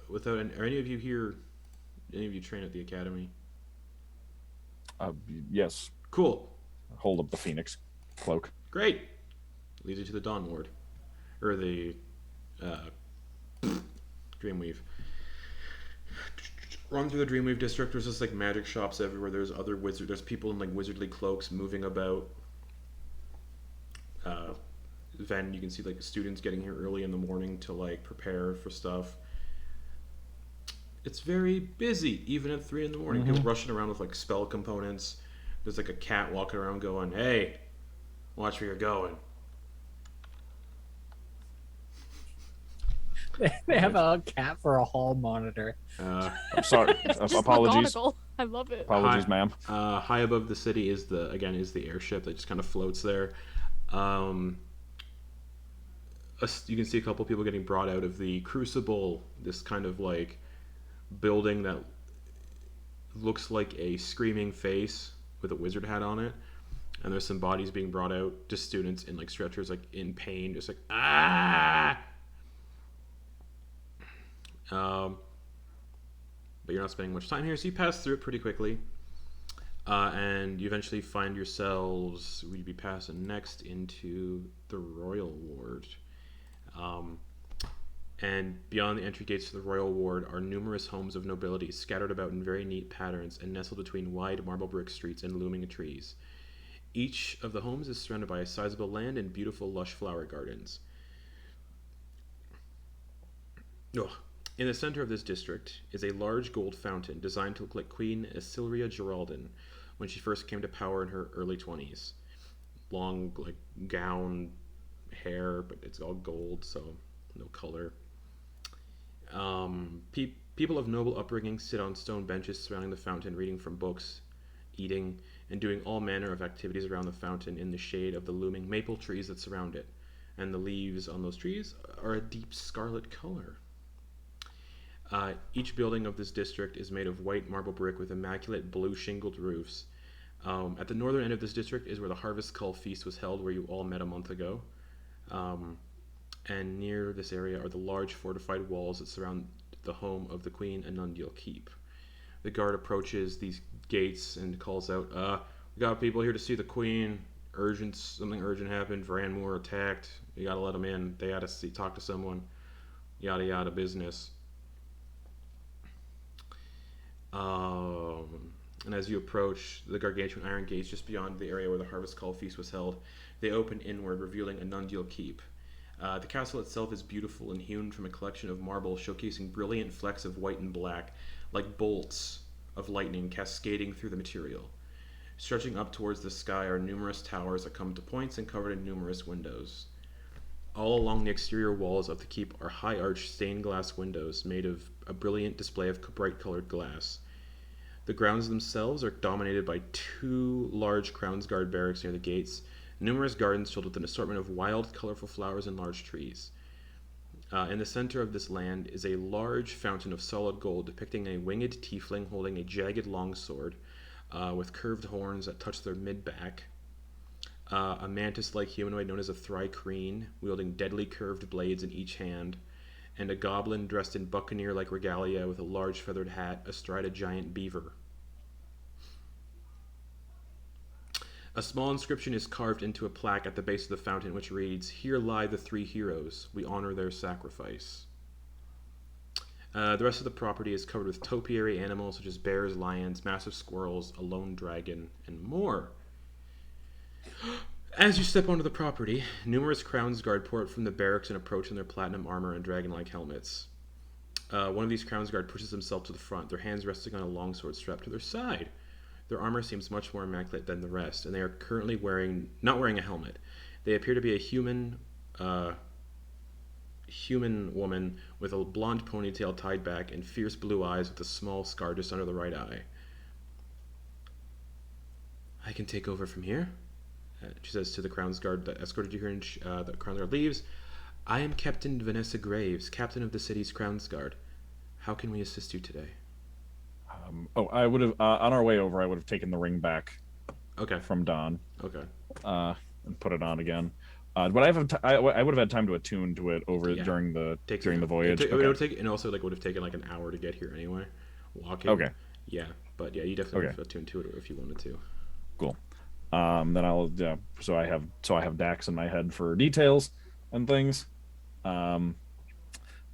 without are any of you here? Any of you train at the academy? Yes. Cool. Hold up the Phoenix cloak. Great. Leads you to the Dawn Ward, or the Dreamweave. Run through the Dreamweave District. There's just like magic shops everywhere. There's other There's people in like wizardly cloaks moving about. Then you can see like students getting here early in the morning to like prepare for stuff. It's very busy, even at 3 in the morning. People rushing around with like spell components. There's like a cat walking around going, "Hey, watch where you're going." They have a cat for a hall monitor. I'm sorry. Just Apologies. McGonagall. I love it. Apologies, ma'am. High above the city is the airship that just kind of floats there. You can see a couple people getting brought out of the Crucible, this kind of like building that looks like a screaming face with a wizard hat on it. And there's some bodies being brought out, just students in like stretchers, like in pain, just like ah. But you're not spending much time here, so you pass through it pretty quickly. And you eventually find yourselves, we'd be passing next into the Royal Ward. And beyond the entry gates to the Royal Ward are numerous homes of nobility scattered about in very neat patterns and nestled between wide marble brick streets and looming trees. Each of the homes is surrounded by a sizable land and beautiful lush flower gardens. In the center of this district is a large gold fountain designed to look like Queen Isilria Geraldine when she first came to power in her early 20s. Long, like, gown, hair, but it's all gold, so no color. People of noble upbringing sit on stone benches surrounding the fountain, reading from books, eating, and doing all manner of activities around the fountain in the shade of the looming maple trees that surround it. And the leaves on those trees are a deep scarlet color. Each building of this district is made of white marble brick with immaculate blue shingled roofs. At the northern end of this district is where the Harvest Cull Feast was held, where you all met a month ago. And near this area are the large fortified walls that surround the home of the Queen Anundiel Keep. The guard approaches these gates and calls out, "We got people here to see the Queen. Something urgent happened. Veranmoor attacked. You gotta let them in. They gotta talk to someone. Yada yada business." And as you approach the gargantuan iron gates just beyond the area where the Harvest Call Feast was held, they open inward, revealing Anundiel Keep. The castle itself is beautiful and hewn from a collection of marble showcasing brilliant flecks of white and black, like bolts of lightning cascading through the material. Stretching up towards the sky are numerous towers that come to points and covered in numerous windows. All along the exterior walls of the keep are high-arched stained glass windows made of a brilliant display of bright-colored glass. The grounds themselves are dominated by 2 large Crownsguard barracks near the gates, numerous gardens filled with an assortment of wild, colorful flowers and large trees. In the center of this land is a large fountain of solid gold depicting a winged tiefling holding a jagged longsword with curved horns that touch their mid-back, a mantis-like humanoid known as a thri-kreen wielding deadly curved blades in each hand, and a goblin dressed in buccaneer-like regalia with a large feathered hat astride a giant beaver. A small inscription is carved into a plaque at the base of the fountain which reads, "Here lie the 3 heroes. We honor their sacrifice." The rest of the property is covered with topiary animals such as bears, lions, massive squirrels, a lone dragon, and more. As you step onto the property, numerous Crownsguard pour out from the barracks and approach in their platinum armor and dragon-like helmets. One of these Crownsguard pushes himself to the front, their hands resting on a longsword strapped to their side. Their armor seems much more immaculate than the rest, and they are currently not wearing a helmet. They appear to be a human woman with a blonde ponytail tied back and fierce blue eyes with a small scar just under the right eye. "I can take over from here. She says to the Crown's Guard that escorted you here, and the Crown's Guard leaves. I am Captain Vanessa Graves, captain of the city's Crown's Guard. How can we assist you today? I would have on our way over. I would have taken the ring back Okay. from Don, Okay. and put it on again. But I would have had time to attune to it during the voyage. It would take, and also like would have taken like an hour to get here anyway, walking. Okay. Yeah, but yeah, you definitely would have attuned to it if you wanted to. Cool. Then I'll So I have Dax in my head for details and things. I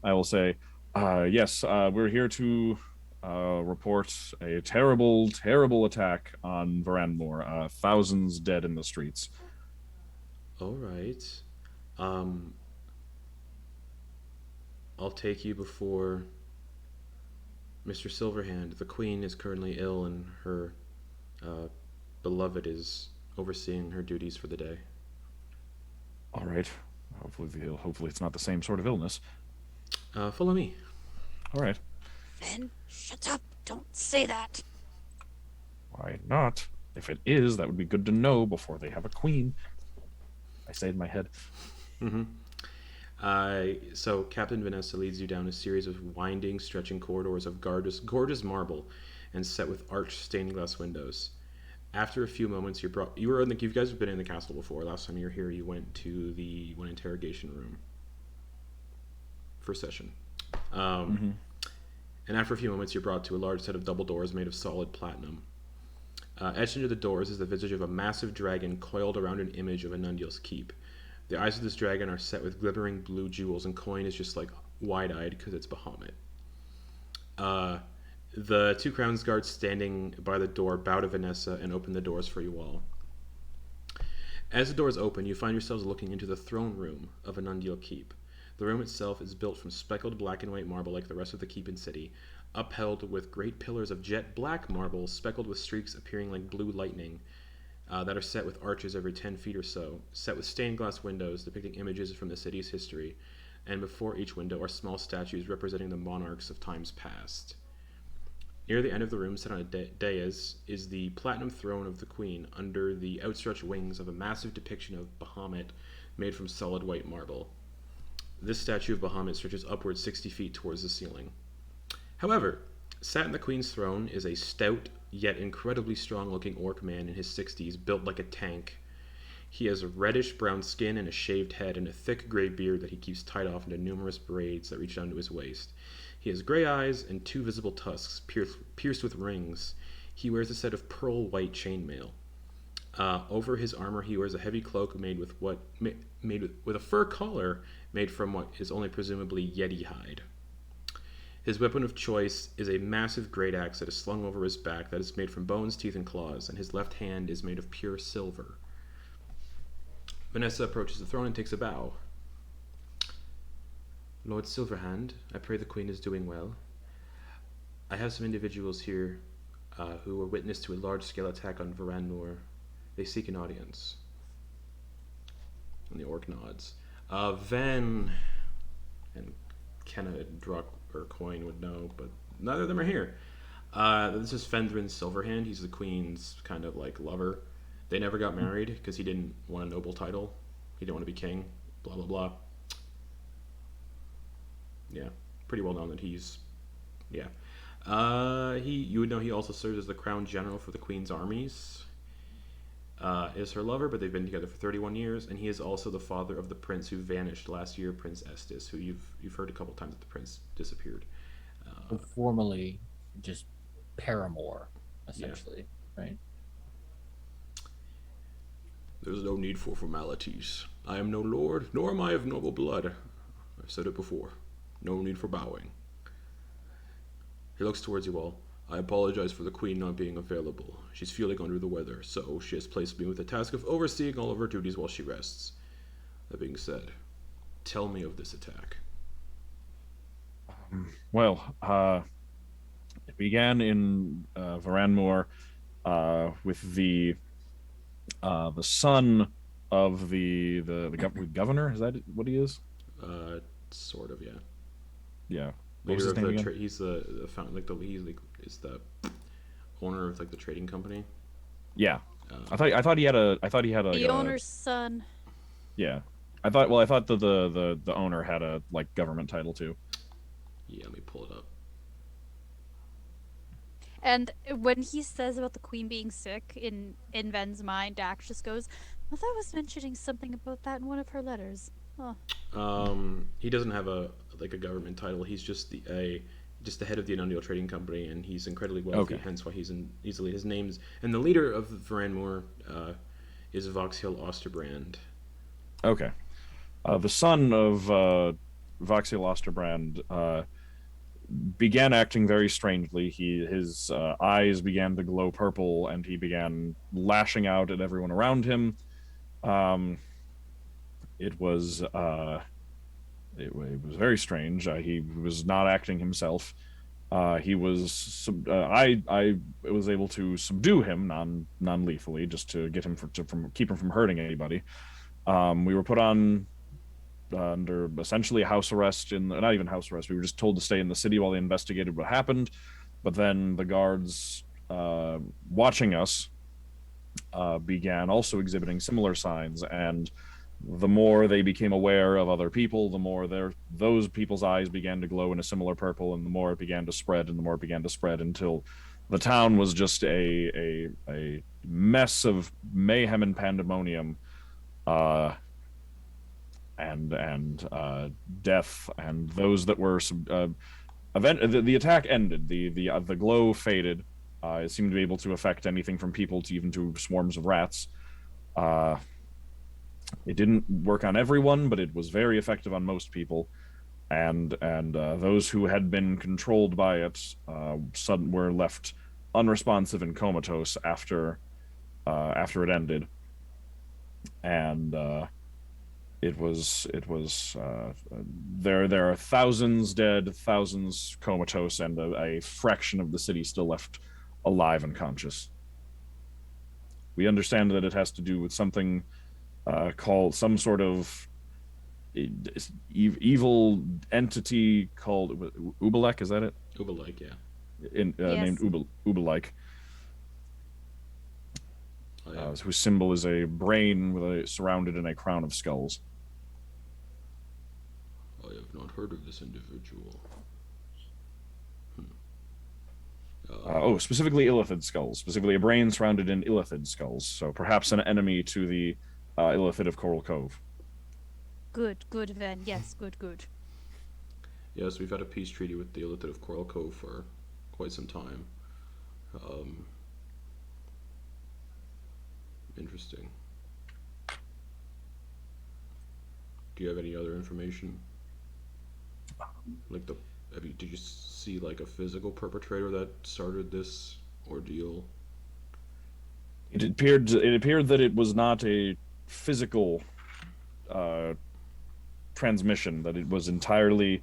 will say, yes, we're here to report a terrible, terrible attack on Veranmoor. Thousands dead in the streets. All right. I'll take you before Mr. Silverhand. The Queen is currently ill, and her beloved is overseeing her duties for the day. All right. Hopefully it's not the same sort of illness. Follow me. All right. Ven, shut up. Don't say that. Why not? If it is, that would be good to know before they have a queen. I say in my head. Mm-hmm. So Captain Vanessa leads you down a series of winding, stretching corridors of gorgeous marble and set with arched stained glass windows. After a few moments, you guys have been in the castle before. Last time you were here, you went to the one interrogation room for session. And after a few moments, you're brought to a large set of double doors made of solid platinum. Etched into the doors is the visage of a massive dragon coiled around an image of Anundiel's keep. The eyes of this dragon are set with glittering blue jewels, and Quoin is just like wide-eyed because it's Bahamut. The two Crown's guards standing by the door bow to Vanessa and open the doors for you all. As the doors open, you find yourselves looking into the throne room of Anundiel Keep. The room itself is built from speckled black and white marble like the rest of the keep and city, upheld with great pillars of jet black marble speckled with streaks appearing like blue lightning that are set with arches every 10 feet or so, set with stained glass windows depicting images from the city's history, and before each window are small statues representing the monarchs of times past. Near the end of the room, set on a dais, is the platinum throne of the Queen under the outstretched wings of a massive depiction of Bahamut made from solid white marble. This statue of Bahamut stretches upwards 60 feet towards the ceiling. However, sat in the Queen's throne is a stout, yet incredibly strong-looking orc man in his 60s, built like a tank. He has a reddish-brown skin and a shaved head and a thick gray beard that he keeps tied off into numerous braids that reach down to his waist. He has gray eyes and 2 visible tusks pierced with rings. He wears a set of pearl-white chainmail. Over his armor, he wears a heavy cloak made with a fur collar made from what is only presumably Yeti hide. His weapon of choice is a massive great axe that is slung over his back that is made from bones, teeth, and claws, and his left hand is made of pure silver. Vanessa approaches the throne and takes a bow. Lord Silverhand, I pray the Queen is doing well. I have some individuals here who were witness to a large-scale attack on Veranmoor. They seek an audience. And the orc nods. Ven and Kenna and Druck or Quoin would know, but neither of them are here. This is Fendrin Silverhand. He's the Queen's kind of like lover. They never got married because he didn't want a noble title. He didn't want to be king. Blah, blah, blah. Yeah, pretty well known that he's... Yeah. You would know he also serves as the crown general for the Queen's armies. Is her lover, but they've been together for 31 years, and he is also the father of the prince who vanished last year, Prince Estes, who you've heard a couple times that the prince disappeared. Formerly just paramour, essentially, right? There's no need for formalities. I am no lord, nor am I of noble blood. I've said it before. No need for bowing. He looks towards you all. I apologize for the Queen not being available. She's feeling under the weather, so she has placed me with the task of overseeing all of her duties while she rests. That being said, tell me of this attack. It began in Veranmoor with the son of the governor. Is that what he is? Sort of, yeah. Yeah. What was his name again? He's the owner of like the trading company. Yeah. I thought he had a The owner's son. yeah. I thought the owner had a like government title too. Yeah, let me pull it up. And when he says about the queen being sick, in Ven's mind, Dax just goes, "Well, that was mentioning something about that in one of her letters." Oh, He doesn't have a government title. He's just the head of the Anundiel Trading Company, and he's incredibly wealthy. Okay. Hence why he's easily his name's. And the leader of Veranmoor is Voxhill Osterbrand. Okay. The son of Voxhill Osterbrand began acting very strangely. His eyes began to glow purple, and he began lashing out at everyone around him. It was very strange. He was not acting himself. He was I was able to subdue him non-lethally, just to get him keep him from hurting anybody. We were put on under essentially house arrest, not even house arrest. We were just told to stay in the city while they investigated what happened. But then the guards watching us began also exhibiting similar signs, and the more they became aware of other people, the more those people's eyes began to glow in a similar purple, and the more it began to spread, and the more it began to spread, until the town was just a mess of mayhem and pandemonium, and death, and those that were the attack ended. The glow faded. It seemed to be able to affect anything from people to even to swarms of rats. It didn't work on everyone, but it was very effective on most people. And those who had been controlled by it were left unresponsive and comatose after it ended. And there are thousands dead, thousands comatose, and a fraction of the city still left alive and conscious. We understand that it has to do with something called some sort of evil entity called Ubelek. Is that it? Ubelike, yeah. Yes. Named Ubelike. Oh, yeah. Whose symbol is a brain surrounded in a crown of skulls. I have not heard of this individual. Specifically illithid skulls. Specifically a brain surrounded in illithid skulls. So perhaps an enemy to the illithid of Coral Cove. good, Ven. Yes, good. Yes, we've had a peace treaty with the Illithid of Coral Cove for quite some time. Interesting. Do you have any other information? Like did you see like a physical perpetrator that started this ordeal? It appeared that it was not a physical transmission, that it was entirely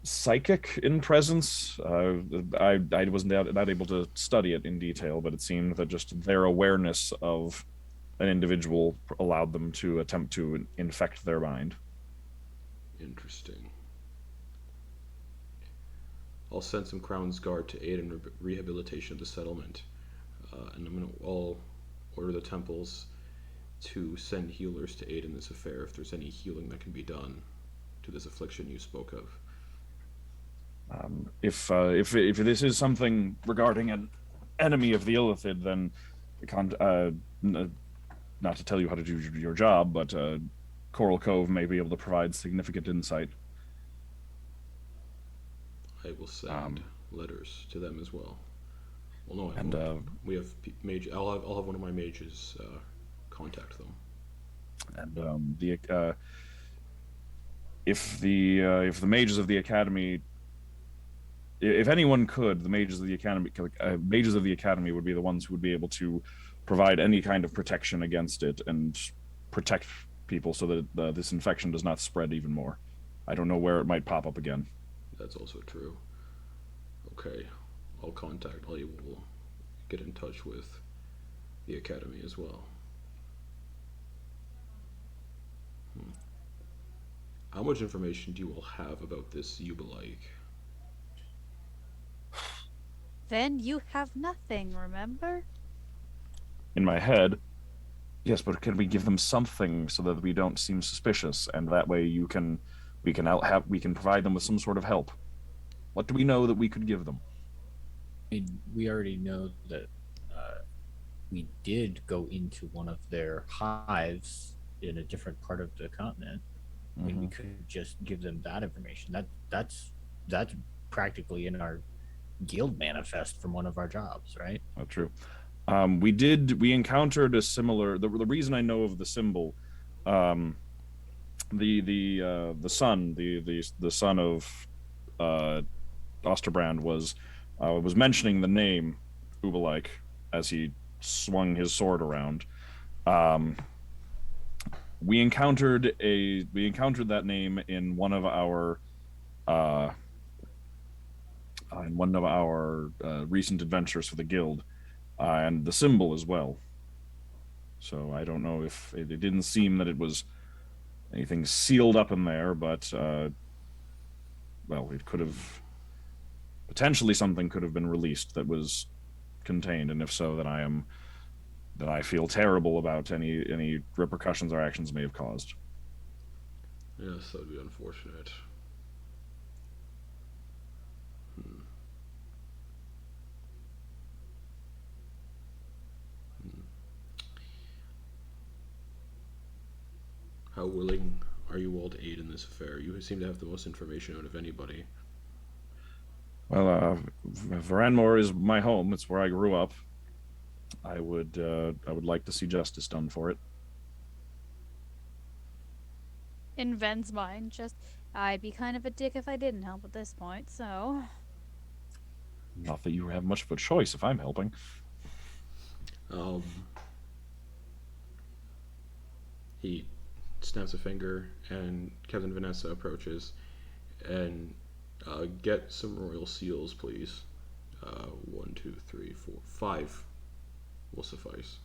psychic in presence. I wasn't not able to study it in detail, but it seemed that just their awareness of an individual allowed them to attempt to infect their mind. Interesting. I'll send some Crown's Guard to aid in rehabilitation of the settlement, and I'll order the temples to send healers to aid in this affair if there's any healing that can be done to this affliction you spoke of. If this is something regarding an enemy of the Illithid, then not to tell you how to do your job, but Coral Cove may be able to provide significant insight. I will send letters to them as well. Well, no, I and won't. We have mage. I'll have one of my mages contact them. And if the mages of the academy, if anyone could, the mages of the academy would be the ones who would be able to provide any kind of protection against it and protect people so that this infection does not spread even more. I don't know where it might pop up again. That's also true. Okay, I will get in touch with the academy as well. How much information do you all have about this Ubelike? Then you have nothing, remember? in my head, yes, but can we give them something so that we don't seem suspicious, and that way we can provide them with some sort of help. What do we know that we could give them? I mean, we already know that we did go into one of their hives in a different part of the continent. I mean, we could just give them that information. That's practically in our guild manifest from one of our jobs, right? Oh, true. We encountered a similar. The reason I know of the symbol, the son, the son of Osterbrand was mentioning the name Ubelike as he swung his sword around. We encountered that name in one of our recent adventures for the guild, and the symbol as well. So I don't know if it didn't seem that it was anything sealed up in there, but well, it could have potentially something could have been released that was contained, and if so, then I feel terrible about any repercussions our actions may have caused. Yes, that would be unfortunate. How willing are you all to aid in this affair? You seem to have the most information out of anybody. Well, Veranmoor is my home. It's where I grew up. I would like to see justice done for it. In Ven's mind, I'd be kind of a dick if I didn't help at this point, so... Not that you have much of a choice if I'm helping. He snaps a finger, and Captain Vanessa approaches, and get some royal seals, please. 1, 2, 3, 4, 5 will suffice.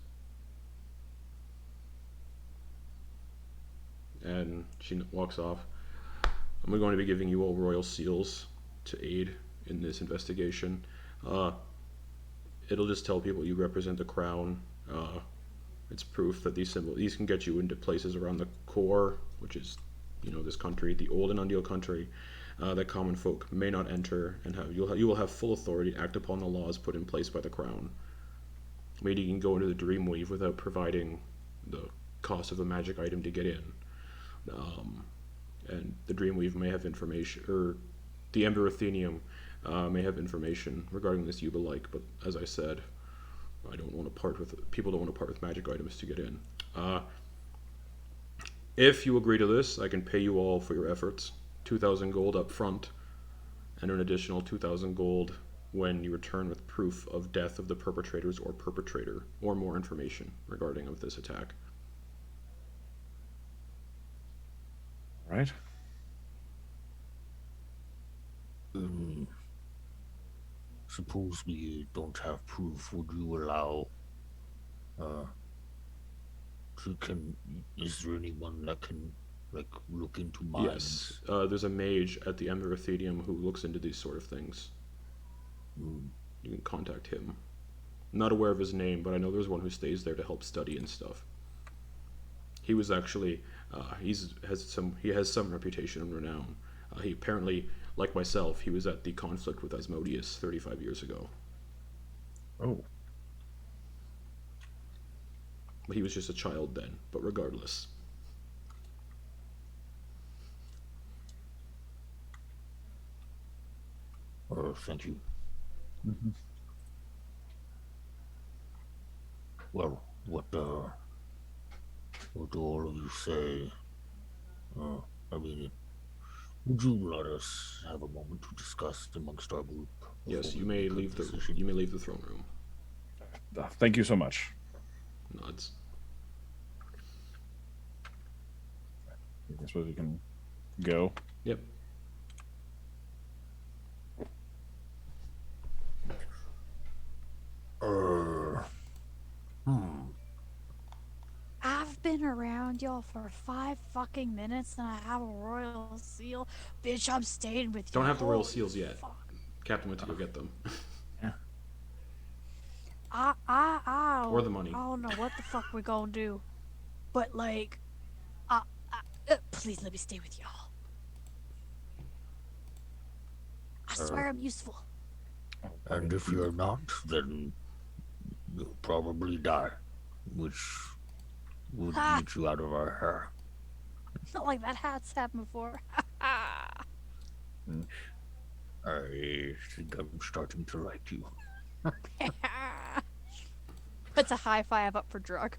And she walks off. I'm going to be giving you all royal seals to aid in this investigation. It'll just tell people you represent the crown. It's proof that these can get you into places around the core, which is, this country, the old Anundiel country, that common folk may not enter, and you will have full authority to act upon the laws put in place by the crown. Maybe you can go into the Dreamweave without providing the cost of a magic item to get in. And the Dreamweave may have information, or the Ember Athenium may have information regarding this Ubelike, but as I said, people don't want to part with magic items to get in. If you agree to this, I can pay you all for your efforts. 2,000 gold up front, and an additional 2,000 gold when you return with proof of death of the perpetrators or perpetrator, or more information regarding of this attack. Right. Suppose we don't have proof. Would you allow? Is there anyone that can look into minds? Yes. There's a mage at the Ember Athenium who looks into these sort of things. You can contact him. I'm not aware of his name, but I know there's one who stays there to help study and stuff. He was actually he has some reputation and renown. He apparently, like myself, he was at the conflict with Asmodeus 35 years ago. Oh. But he was just a child then, but regardless. Thank you. Well, what do all of you say? Would you let us have a moment to discuss amongst our group? Yes, you may leave the throne room. Thank you so much. Nods. I suppose we can go. Yep. I've been around y'all for 5 fucking minutes and I have a royal seal. Bitch, I'm staying with you. Don't have the royal Holy seals yet. fuck. Captain went to go get them. Yeah. Or the money. I don't know what the fuck we're gonna do. But, like, please let me stay with y'all. I swear I'm useful. And if you're not, then you'll probably die, which would Ha! get you out of our hair. Not like that hat's happened before. I think I'm starting to like you. Puts a high five up for Drug.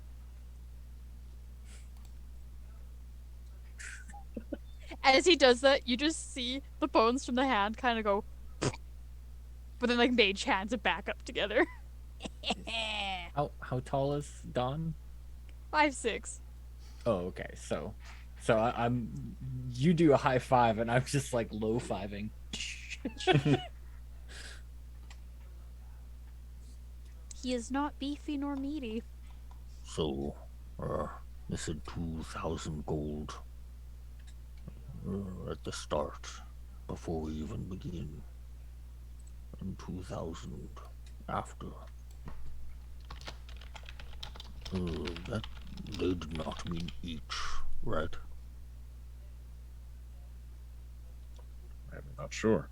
As he does that, you just see the bones from the hand kind of go, but then like mage hands it back up together. How tall is Dawn? 5'6". Oh, okay. So I'm you do a high five and I'm just like low fiving. He is not beefy nor meaty. So, this is 2,000 gold at the start, before we even begin, and 2,000 after. That they did not mean each, right? I'm not sure.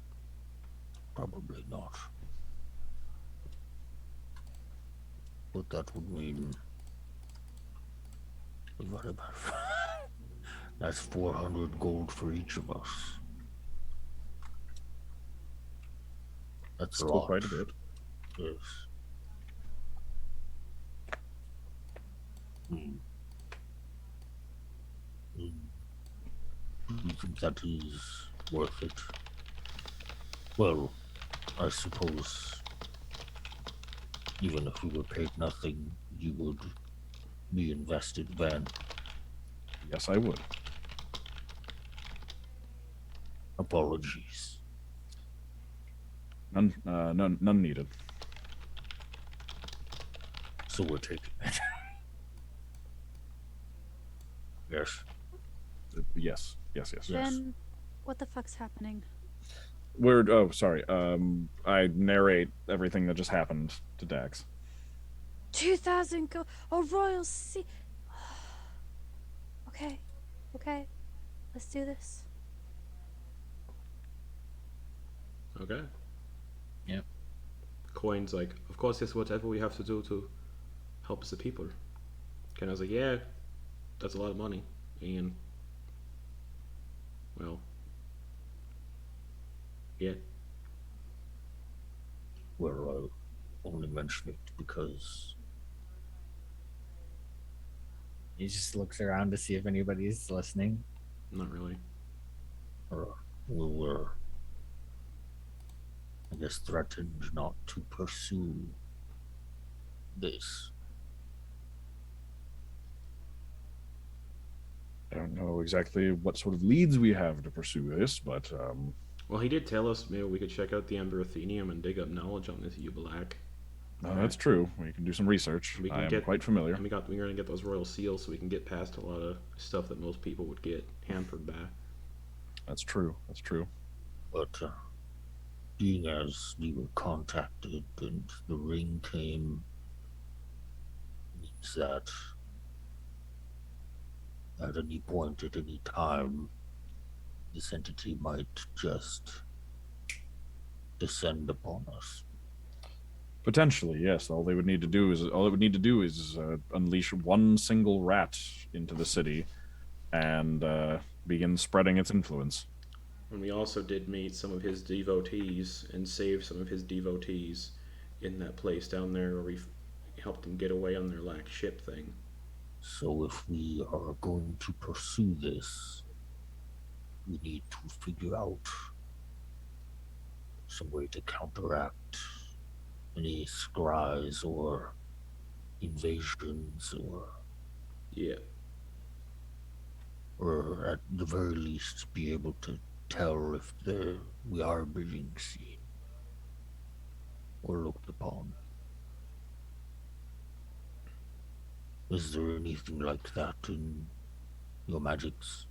Probably not. But that would mean that's 400 gold for each of us. That's a Still lot. quite a bit. Yes. Do you think that is worth it? Well, I suppose even if we were paid nothing, you would be invested then. Yes, I would. Apologies. None needed. So we're taking it. Yes. Yes. Then, what the fuck's happening? Sorry. I narrate everything that just happened to Dax. 2,000 gold. A royal sea. Okay. Let's do this. Okay. Yep. Quoin's like, of course, it's whatever we have to do to help the people. And I was like, yeah, that's a lot of money. And, well, yeah. Well, I only mention it because He just looks around to see if anybody's listening. Not really. we were, I guess, threatened not to pursue this. I don't know exactly what sort of leads we have to pursue this, but Well, he did tell us maybe we could check out the Ember Athenium and dig up knowledge on this Ubelak. that's true. We can do some research. We can I am get- quite familiar. And we're going to get those royal seals so we can get past a lot of stuff that most people would get hampered by. That's true. But being as we were contacted and the ring came, means that at any point, at any time, this entity might just descend upon us. Potentially, yes. All it would need to do is unleash one single rat into the city and begin spreading its influence. And we also did meet some of his devotees and save some of his devotees in that place down there where we helped them get away on their ship thing. So if we are going to pursue this, we need to figure out some way to counteract any scries or invasions Yeah. or at the very least be able to tell if we are being seen or looked upon. Is there anything like that in your magics?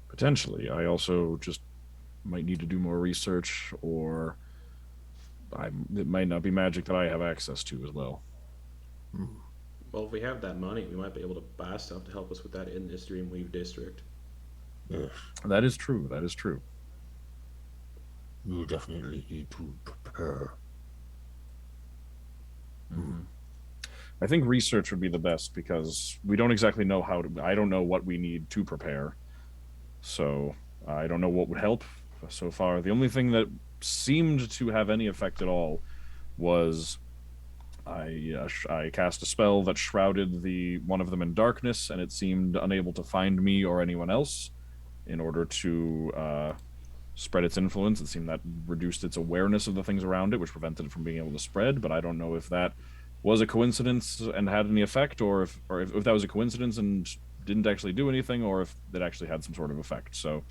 Potentially. I also just might need to do more research or it might not be magic that I have access to as well. Well, if we have that money, we might be able to buy stuff to help us with that in this Dreamweave District. Yes, That is true. That is true. you definitely need to prepare. I think research would be the best because we don't exactly know how to. I don't know what we need to prepare, so I don't know what would help so far. The only thing that seemed to have any effect at all was I cast a spell that shrouded one of them in darkness, and it seemed unable to find me or anyone else. In order to spread its influence, it seemed that reduced its awareness of the things around it, which prevented it from being able to spread. But I don't know if that was a coincidence and had any effect, or if that was a coincidence and didn't actually do anything, or if it actually had some sort of effect. So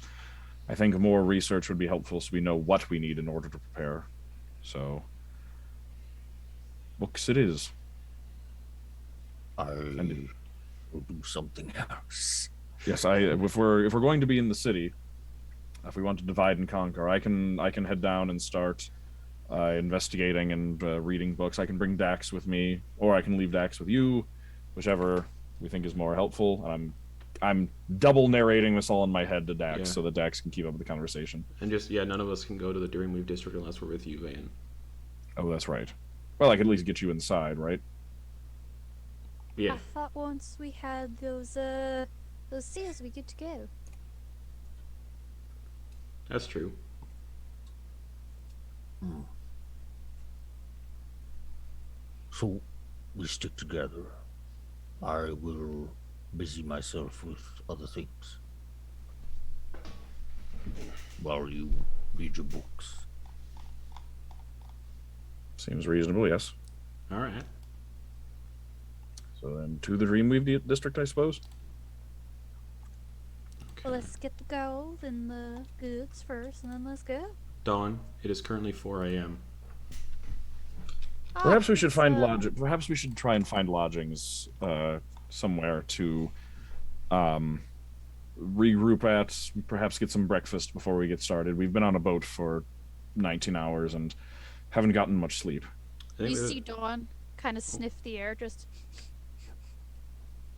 I think more research would be helpful so we know what we need in order to prepare. So books it is. I will do something else. Yes, if we're going to be in the city, if we want to divide and conquer, I can head down and start investigating and reading books. I can bring Dax with me, or I can leave Dax with you, whichever we think is more helpful. And I'm double narrating this all in my head to Dax so that Dax can keep up with the conversation. And just none of us can go to the Dreamweave District unless we're with you, Van. Oh, that's right. Well, I could at least get you inside, right? Yeah. I thought once we had those seals, we get to go. That's true. So we stick together. I will busy myself with other things while you read your books. Seems reasonable, yes. All right. So then to the Dreamweave District, I suppose? Well, let's get the gold and the goods first, and then let's go. Dawn, it is currently 4 a.m. Perhaps we should find so- lodging. Perhaps we should try and find lodgings somewhere to regroup at. Perhaps get some breakfast before we get started. We've been on a boat for 19 hours and haven't gotten much sleep. I think You that- see Dawn kind of sniff the air, just.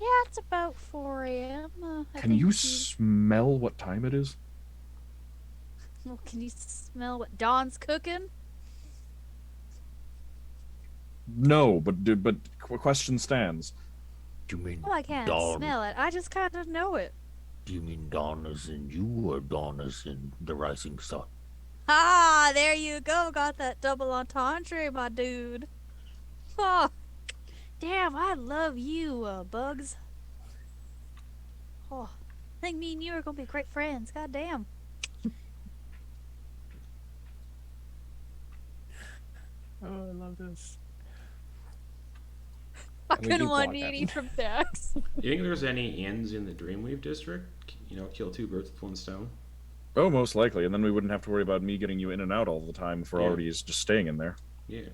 Yeah, it's about 4 a.m. Can you smell what time it is? Well, can you smell what Dawn's cooking? No, but question stands. Do you mean Well, I can't dawn? smell it. I just kind of know it. Do you mean dawn as in you, or dawn as in the rising sun? Ah, there you go. Got that double entendre, my dude. Oh, damn, I love you, Bugs. Oh, I think me and you are gonna be great friends. God damn. Oh, I love this. I We couldn't do want block any that. from Dax. You think there's any inns in the Dreamweave District? Kill two birds with one stone. Oh, most likely, and then we wouldn't have to worry about me getting you in and out all the time if we're Yeah. already just staying in there. Yeah.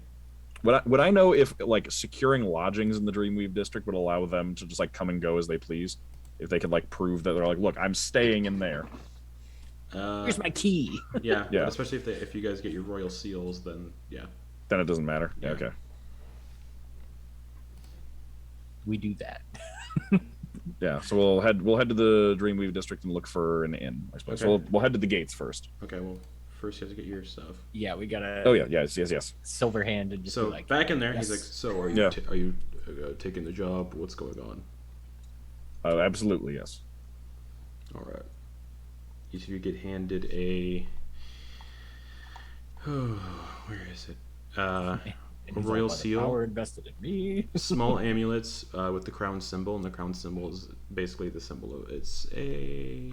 Would I know if like securing lodgings in the Dreamweave District would allow them to just like come and go as they please? If they could like prove that they're like, look, I'm staying in there. Here's my key. Yeah. Yeah. But especially if you guys get your royal seals, then yeah. Then it doesn't matter. Yeah. Okay. We do that. Yeah. So we'll head to the Dreamweave District and look for an inn, I suppose. Okay. So we'll head to the gates first. Okay. Well, first you have to get your stuff. Yeah, we gotta. Oh yeah, yes. Silver hand and just So be like. back in there, yes. he's like, "So are you Yeah. are you taking the job? What's going on?" Absolutely, yes. All right. Each of you get handed a. Where is it? And he's royal like, "By the seal." Power invested in me. Small amulets with the crown symbol, and the crown symbol is basically the symbol of it's a.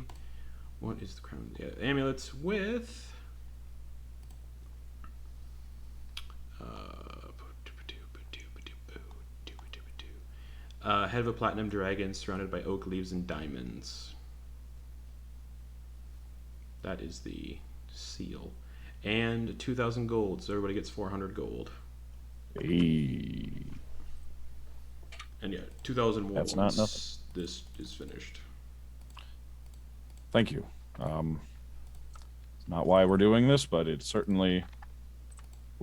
What is the crown? Yeah, amulets with. Head of a platinum dragon surrounded by oak leaves and diamonds. That is the seal. And 2,000 gold, so everybody gets 400 gold. Hey. And yeah, 2,000 more That's not once nothing. this is finished. Thank you. It's not why we're doing this, but it certainly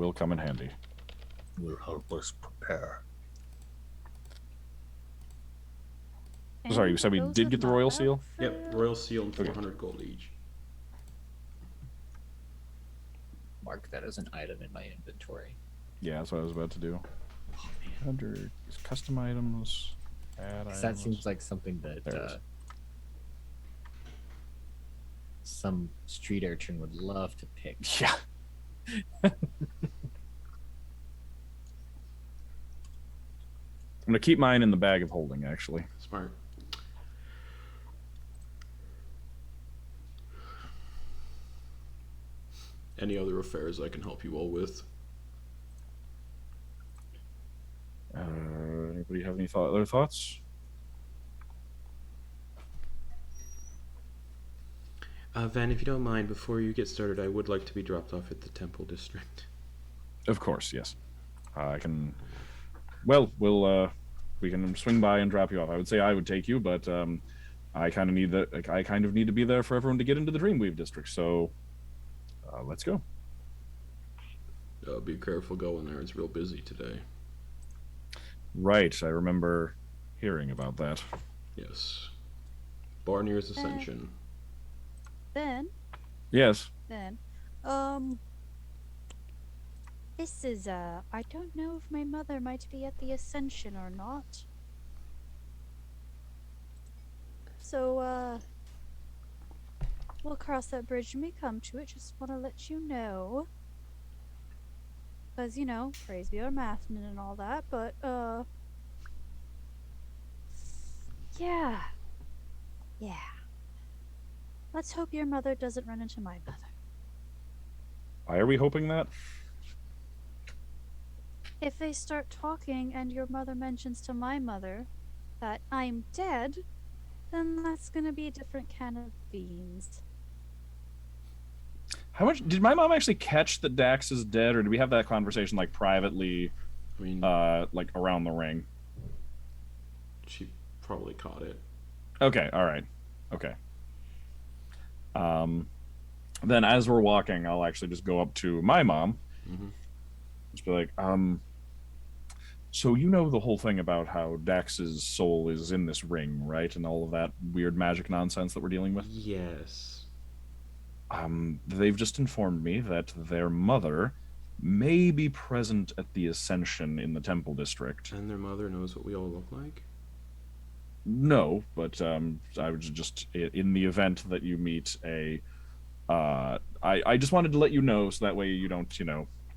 will come in handy. Will help us prepare. Sorry, you And said we those did are get the royal not seal? Yep, for- royal seal and Okay. 400 gold each. Mark that as an item in my inventory. Yeah, that's what I was about to do. Under custom items, add 'Cause items. that seems like something that There it is. some street urchin would love to pick. Yeah. I'm gonna keep mine in the bag of holding, actually. Smart. Any other affairs I can help you all with? Anybody have any other thoughts? Van, if you don't mind, before you get started, I would like to be dropped off at the Temple District. Of course, yes. I can. Well, we can swing by and drop you off. I would say I would take you, but I kind of need to be there for everyone to get into the Dreamweave District. So let's go. Be careful going there. It's real busy today. Right, I remember hearing about that. Yes. Barnier's Ascension. Then, Yes. this is, I don't know if my mother might be at the Ascension or not. So, we'll cross that bridge when we come to it. Just want to let you know. Because, you know, praise be our Mathin and all that, but, yeah. Yeah. Let's hope your mother doesn't run into my mother. Why are we hoping that? If they start talking and your mother mentions to my mother that I'm dead, then that's gonna be a different can of beans. How much did my mom actually catch that Dax is dead, or did we have that conversation like privately, I mean, like around the ring? she probably caught it. Okay, all right, okay. Then as we're walking, I'll actually just go up to my mom, just be like, so you know the whole thing about how Dax's soul is in this ring, right, and all of that weird magic nonsense that we're dealing with. Yes. They've just informed me that their mother may be present at the Ascension in the Temple District. And their mother knows what we all look like? No, but I was just in the event that you meet a. I just wanted to let you know so that way you don't,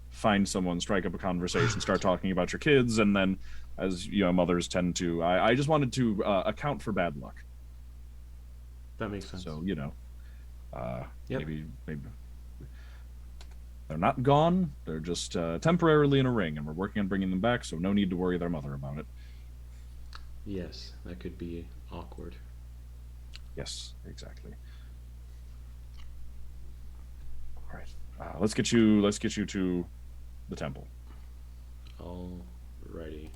find someone, strike up a conversation, start talking about your kids, and then, as mothers tend to, I just wanted to account for bad luck. That makes sense. So Yep. maybe they're not gone. They're just temporarily in a ring, and we're working on bringing them back. So no need to worry their mother about it. Yes, that could be awkward. Yes, exactly. All right, let's get you to the temple. Alrighty.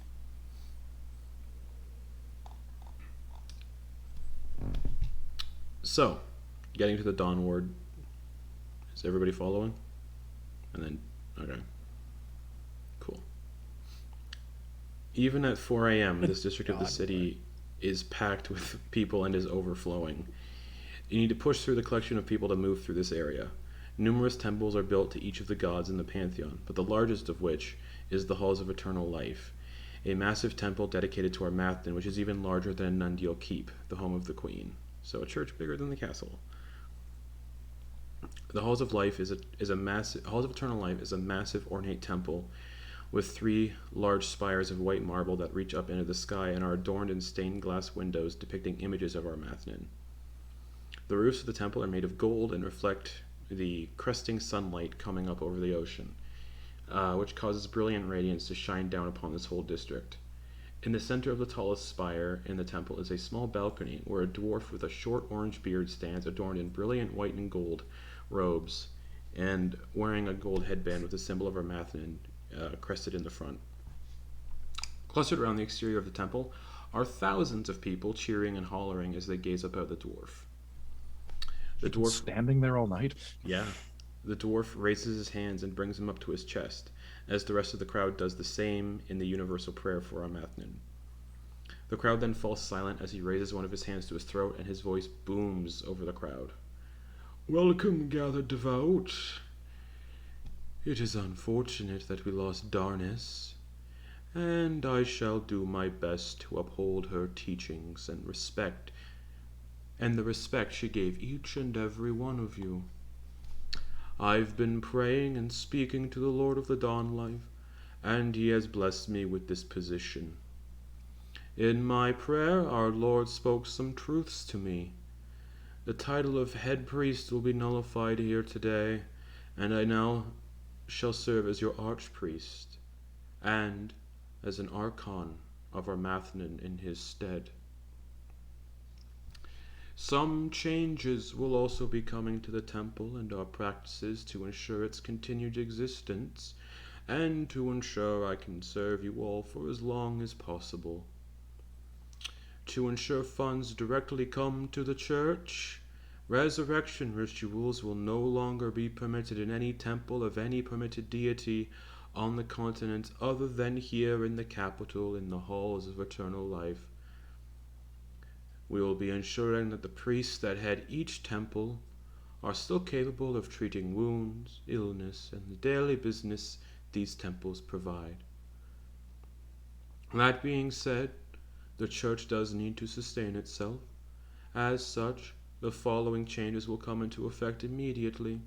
So, getting to the Dawn Ward. Is everybody following? And then, okay. Cool. Even at 4 a.m., this district of the city is packed with people and is overflowing. You need to push through the collection of people to move through this area. Numerous temples are built to each of the gods in the pantheon, but the largest of which is the Halls of Eternal Life, a massive temple dedicated to our Mathin, which is even larger than Anundiel Keep, the home of the Queen. So a church bigger than the castle. The Halls of Life Halls of Eternal Life is a massive ornate temple with 3 large spires of white marble that reach up into the sky and are adorned in stained glass windows depicting images of our Mathin. The roofs of the temple are made of gold and reflect the cresting sunlight coming up over the ocean, which causes brilliant radiance to shine down upon this whole district. In the center of the tallest spire in the temple is a small balcony where a dwarf with a short orange beard stands adorned in brilliant white and gold robes and wearing a gold headband with the symbol of our Mathin crested in the front. Clustered around the exterior of the temple are thousands of people cheering and hollering as they gaze up at the dwarf. The dwarf standing there all night. Yeah. The dwarf raises his hands and brings them up to his chest. as the rest of the crowd does the same in the universal prayer for Armathnin. The crowd then falls silent as he raises one of his hands to his throat and his voice booms over the crowd. Welcome, gathered devout. It is unfortunate that we lost Darkness, and I shall do my best to uphold her teachings and the respect she gave each and every one of you. I've been praying and speaking to the Lord of the Dawn Life, and he has blessed me with this position. In my prayer, our Lord spoke some truths to me. The title of head priest will be nullified here today, and I now shall serve as your archpriest, and as an archon of Armathnin in his stead. Some changes will also be coming to the temple and our practices to ensure its continued existence, and to ensure I can serve you all for as long as possible. To ensure funds directly come to the church, resurrection rituals will no longer be permitted in any temple of any permitted deity on the continent other than here in the capital in the halls of eternal life. We will be ensuring that the priests that head each temple are still capable of treating wounds, illness, and the daily business these temples provide. That being said, the church does need to sustain itself. As such, the following changes will come into effect immediately.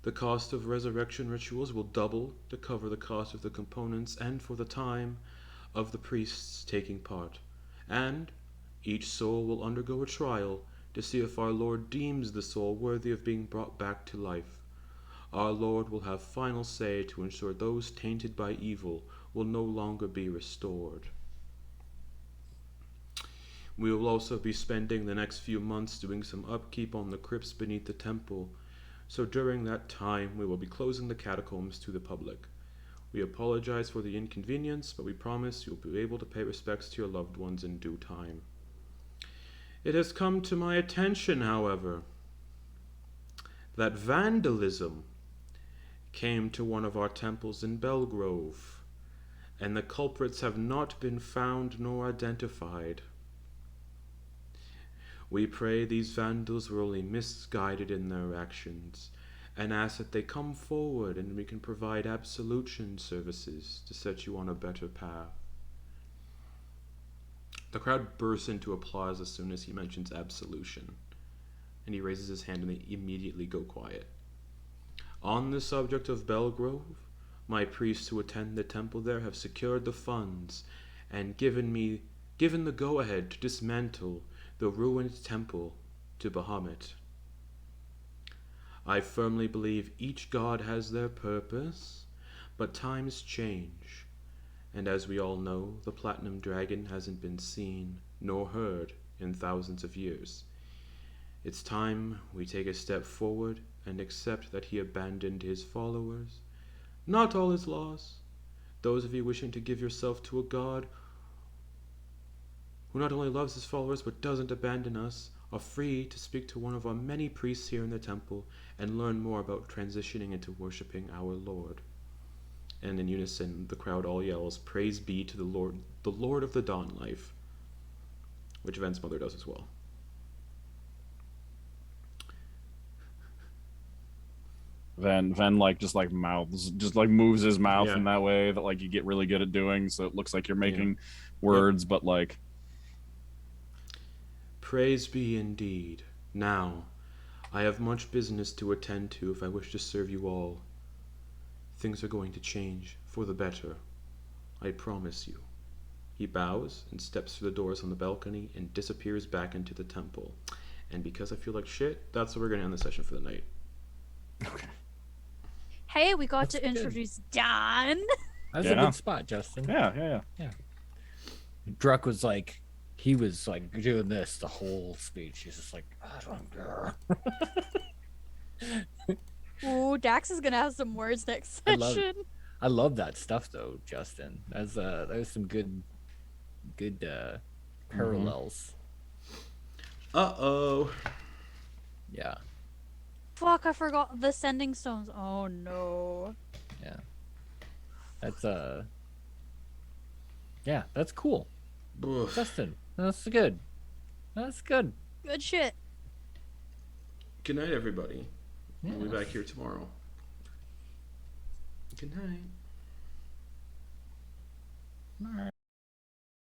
The cost of resurrection rituals will double to cover the cost of the components and for the time of the priests taking part. And each soul will undergo a trial to see if our Lord deems the soul worthy of being brought back to life. Our Lord will have final say to ensure those tainted by evil will no longer be restored. We will also be spending the next few months doing some upkeep on the crypts beneath the temple, so during that time we will be closing the catacombs to the public. We apologize for the inconvenience, but we promise you'll be able to pay respects to your loved ones in due time. It has come to my attention, however, that vandalism came to one of our temples in Belgrove, and the culprits have not been found nor identified. We pray these vandals were only misguided in their actions, and ask that they come forward and we can provide absolution services to set you on a better path. The crowd bursts into applause as soon as he mentions absolution, and he raises his hand and they immediately go quiet. On the subject of Belgrove, my priests who attend the temple there have secured the funds and given the go-ahead to dismantle the ruined temple to Bahamut. I firmly believe each god has their purpose, but times change, and as we all know, the Platinum Dragon hasn't been seen nor heard in thousands of years. It's time we take a step forward and accept that he abandoned his followers. Not all is lost. Those of you wishing to give yourself to a god who not only loves his followers but doesn't abandon us are free to speak to one of our many priests here in the temple and learn more about transitioning into worshiping our Lord. And in unison, the crowd all yells, "Praise be to the Lord of the Dawn Life," which Ven's mother does as well. Ven just mouths, moves his mouth Yeah. in that way that like you get really good at doing, so it looks like you're making words, but like. Praise be indeed. Now, I have much business to attend to if I wish to serve you all. Things are going to change for the better. I promise you. He bows and steps through the doors on the balcony and disappears back into the temple. And because I feel like shit, that's where we're going to end the session for the night. Okay. Hey, we got That's to good. introduce Don. That's a Yeah. good spot, Justin. Yeah. Druck was like, he was like doing this the whole speech. He's just like, I don't care. Ooh, Dax is gonna have some words next I love session. I love that stuff though, Justin. That was some good parallels. Uh-oh. Yeah. Fuck, I forgot the sending stones. Oh no. Yeah. That's yeah, that's cool. Oof. Dustin, that's good. That's good. Good shit. Good night, everybody. Yeah. We'll be back here tomorrow. Good night. All right.